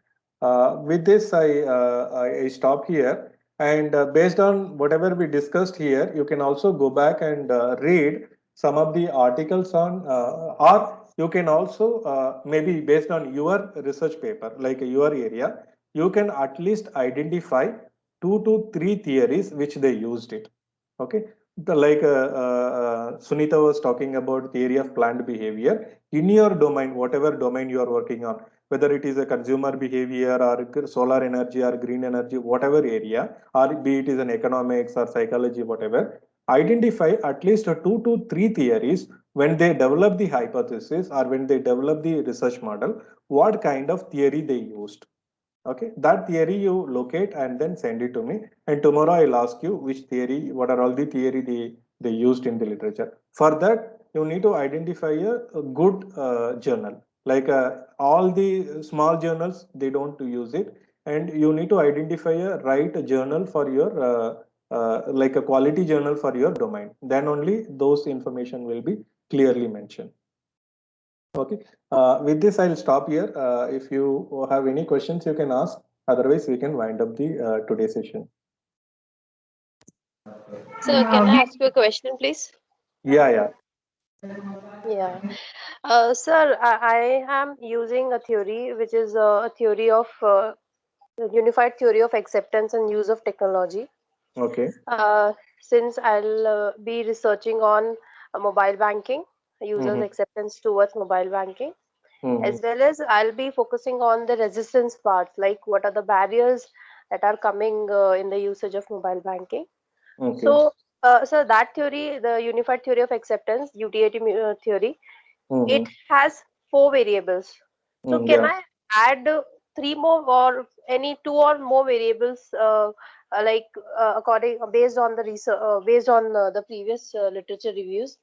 With this, I stop here. And based on whatever we discussed here, you can also go back and read some of the articles on, or you can also, maybe based on your research paper, like your area, you can at least identify 2 to 3 theories which they used it. Okay. Like Sunita was talking about theory of planned behavior in your domain, whatever domain you are working on, whether it is a consumer behavior or solar energy or green energy, whatever area, or be it is an economics or psychology, whatever, identify at least 2 to 3 theories when they develop the hypothesis or when they develop the research model, what kind of theory they used. Okay, that theory you locate and then send it to me. And tomorrow I'll ask you which theory, what are all the theory they used in the literature. For that, you need to identify a good journal. Like all the small journals, they don't use it. And you need to identify a right journal for your, like a quality journal for your domain. Then only those information will be clearly mentioned. Okay. With this, I'll stop here. If you have any questions, you can ask. Otherwise, we can wind up the today's session. So, can I ask you a question, please? Yeah. Yeah. Sir, I am using a theory which is a theory of the unified theory of acceptance and use of technology. Okay. Since I'll be researching on mobile banking, users' acceptance towards mobile banking, as well as I'll be focusing on the resistance parts, like what are the barriers that are coming in the usage of mobile banking. Okay. So, that theory, the unified theory of acceptance, UTAT theory, it has 4 variables. So, can I add 3 more or any 2 or more variables according based on the research, based on the previous literature reviews.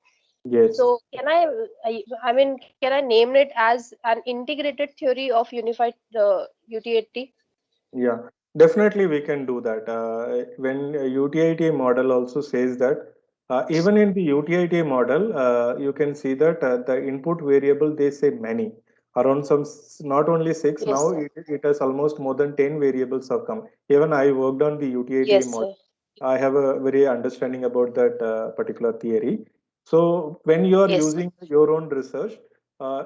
Yes. So I mean, can I name it as an integrated theory of unified UTIT? Yeah, definitely we can do that. When UTITA model also says that even in the UTITA model, you can see that the input variable, they say many, around not only six, Yes, now sir. it has almost more than 10 variables have come. Even I worked on the UTITA Yes, model. sir. I have a very understanding about that particular theory. So when you are Yes, sir. using your own research,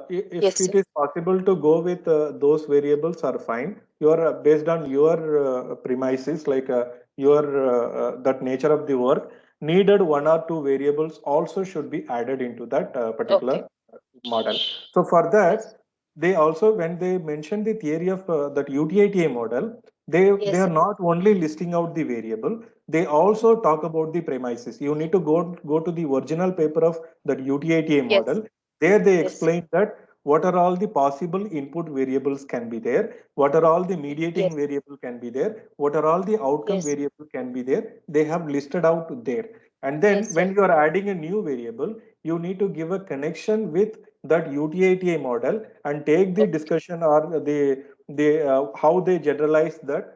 Yes, if sir. it is possible to go with those variables are fine. You are based on your premises, like your that nature of the work. Needed one or two variables also should be added into that Okay. particular model. So for Yes. that, they also when they mention the theory of that UTITA model, they Yes, are sir. not only listing out the variable. They also talk about the premises. You need to go to the original paper of that UTITA Yes. model. There they Yes, sir. explain that what are all the possible input variables can be there, what are all the mediating Yes. variable can be there, what are all the outcome Yes. variable can be there. They have listed out there. And then Yes, sir. when you are adding a new variable, you need to give a connection with that UTITA model and take the Okay. discussion or the how they generalize that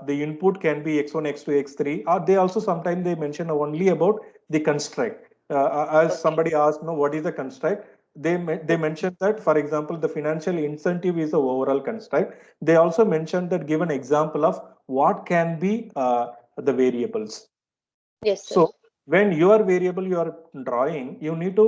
the input can be x1, x2, x3, or they also sometimes they mention only about the construct. As Okay. somebody asked, no, what is the construct? They mentioned that, for example, the financial incentive is the overall construct. They also mentioned that give an example of what can be the variables. Yes, sir. So when your variable you are drawing, you need to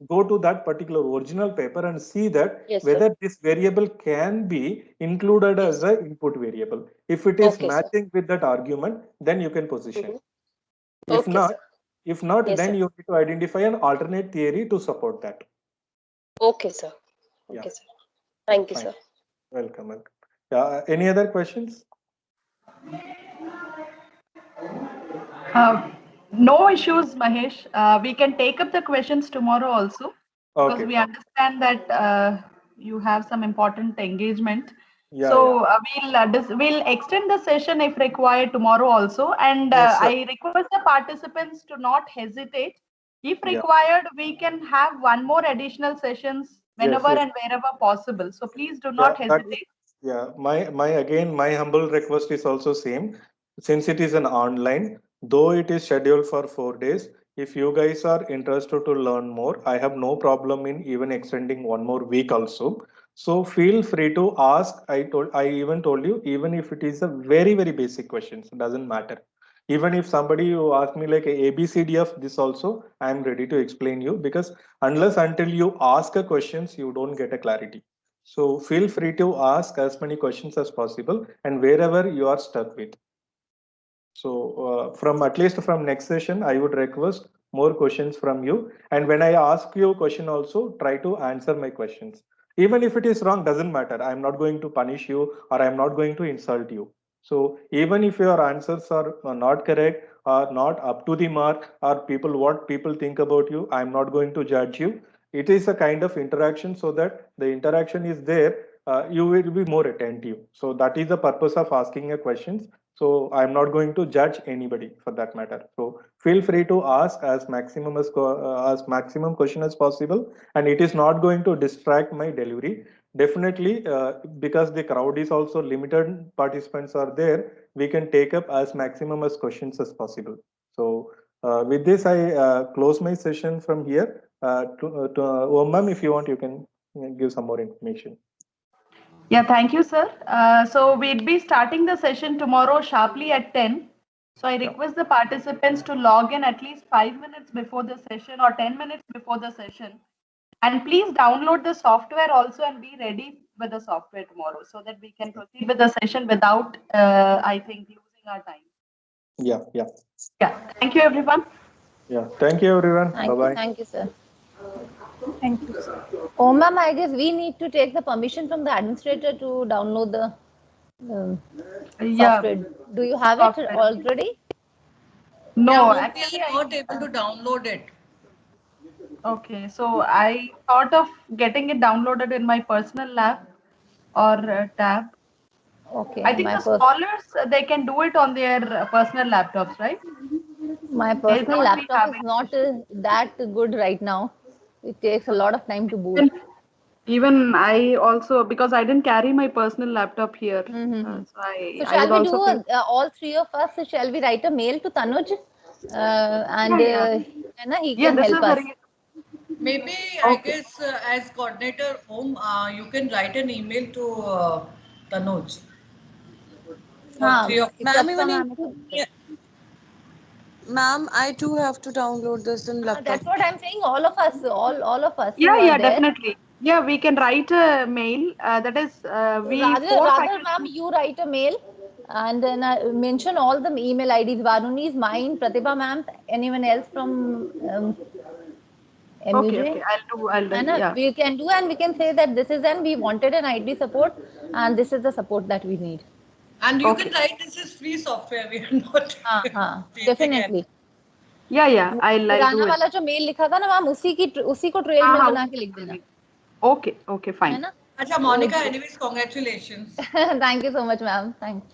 go to that particular original paper and see that Yes, sir. whether this variable can be included Yes. as an input variable. If it is Okay, sir. matching with that argument, then you can position. Mm-hmm. If Okay, not, sir. Yes, then sir. you need to identify an alternate theory to support that. Okay, sir. Yeah, Okay, sir. yeah, Thank you, fine. sir. Welcome, welcome. Any other questions? No issues, Mahesh. We can take up the questions tomorrow also because Okay, we fine. understand that you have some important engagement. Yeah, yeah. So we'll extend the session if required tomorrow also. And Yes, sir. I request the participants to not hesitate. If Yeah. required, we can have one more additional sessions Yes, whenever yes. and wherever possible. So please do Yeah, not that hesitate. yeah. My humble request is also same. Since it is an online, though it is scheduled for 4 days, if you guys are interested to learn more, I have no problem in even extending one more week also. So feel free to ask. I even told you, even if it is a very, very basic questions, it doesn't matter. Even if somebody you ask me like a ABCD of this also, I am ready to explain you, because unless until you ask a questions, you don't get a clarity. So feel free to ask as many questions as possible and wherever you are stuck with. So from at least from next session, I would request more questions from you. And when I ask you a question also, try to answer my questions. Even if it is wrong, doesn't matter. I'm not going to punish you or I'm not going to insult you. So even if your answers are not correct or not up to the mark, or what people think about you, I'm not going to judge you. It is a kind of interaction, so that the interaction is there, you will be more attentive. So that is the purpose of asking a questions. So I'm not going to judge anybody for that matter. So feel free to ask as maximum question as possible, and it is not going to distract my delivery. Definitely, because the crowd is also limited, participants are there. We can take up as maximum as questions as possible. So with this, I close my session from here. Ma'am, if you want, you can give some more information. Yeah, thank you, sir. So we'll be starting the session tomorrow sharply at 10. So I request the participants to log in at least 5 minutes before the session or 10 minutes before the session. And please download the software also and be ready with the software tomorrow so that we can proceed with the session without, I think, losing our time. Yeah, yeah. Yeah, thank you, everyone. Yeah, thank you, everyone. Bye-bye. Thank you, sir. Thank you, sir. Oh, ma'am, I guess we need to take the permission from the administrator to download the software. Do you have it already? No, yeah, actually, I'm not able to download it. Okay, so I thought of getting it downloaded in my personal lab or tab. Okay, I think the scholars, they can do it on their personal laptops, right? my They'll personal not be laptop is having not that good right now. It takes a lot of time to boot. even I also, because I didn't carry my personal laptop here, so So I shall would we also do all three of us? Shall we write a mail to Tanuj, and he Yeah, can this help is us. very Maybe I guess as coordinator, you can write an email to Tanuj. All three of Ma'am, ma'am, I too have to download this in laptop. That's what I'm saying. All of us, all of us. Yeah, who are yeah, there. definitely. Yeah, we can write a mail. That is, we four Rather, faculty. ma'am, you write a mail and then mention all the email IDs. Varuni's, mine, Pratibha ma'am, anyone else from MUJ. Okay, I'll do. Yeah. We can do, and we can say that this is, and we wanted an ID support, and this is the support that we need. And you can write this is free software. We are not. Definitely. Yeah, I'll do पुराना it. वाला जो mail लिखा था ना ma'am, उसी को trail mail बना के लिख देना. Okay, fine. है ना? Acha, Monica, anyways, congratulations. Thank you so much, ma'am. Thanks.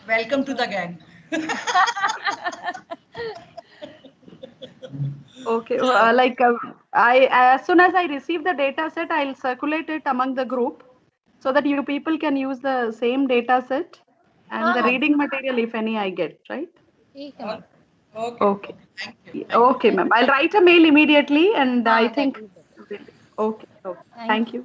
Welcome to the gang. Okay, I as soon as I receive the data set, I'll circulate it among the group so that you people can use the same data set and the reading material, if any, I get, right? Okay. Thank you. Okay, ma'am. I'll write a mail immediately, and I that think. will be Okay. Thank you.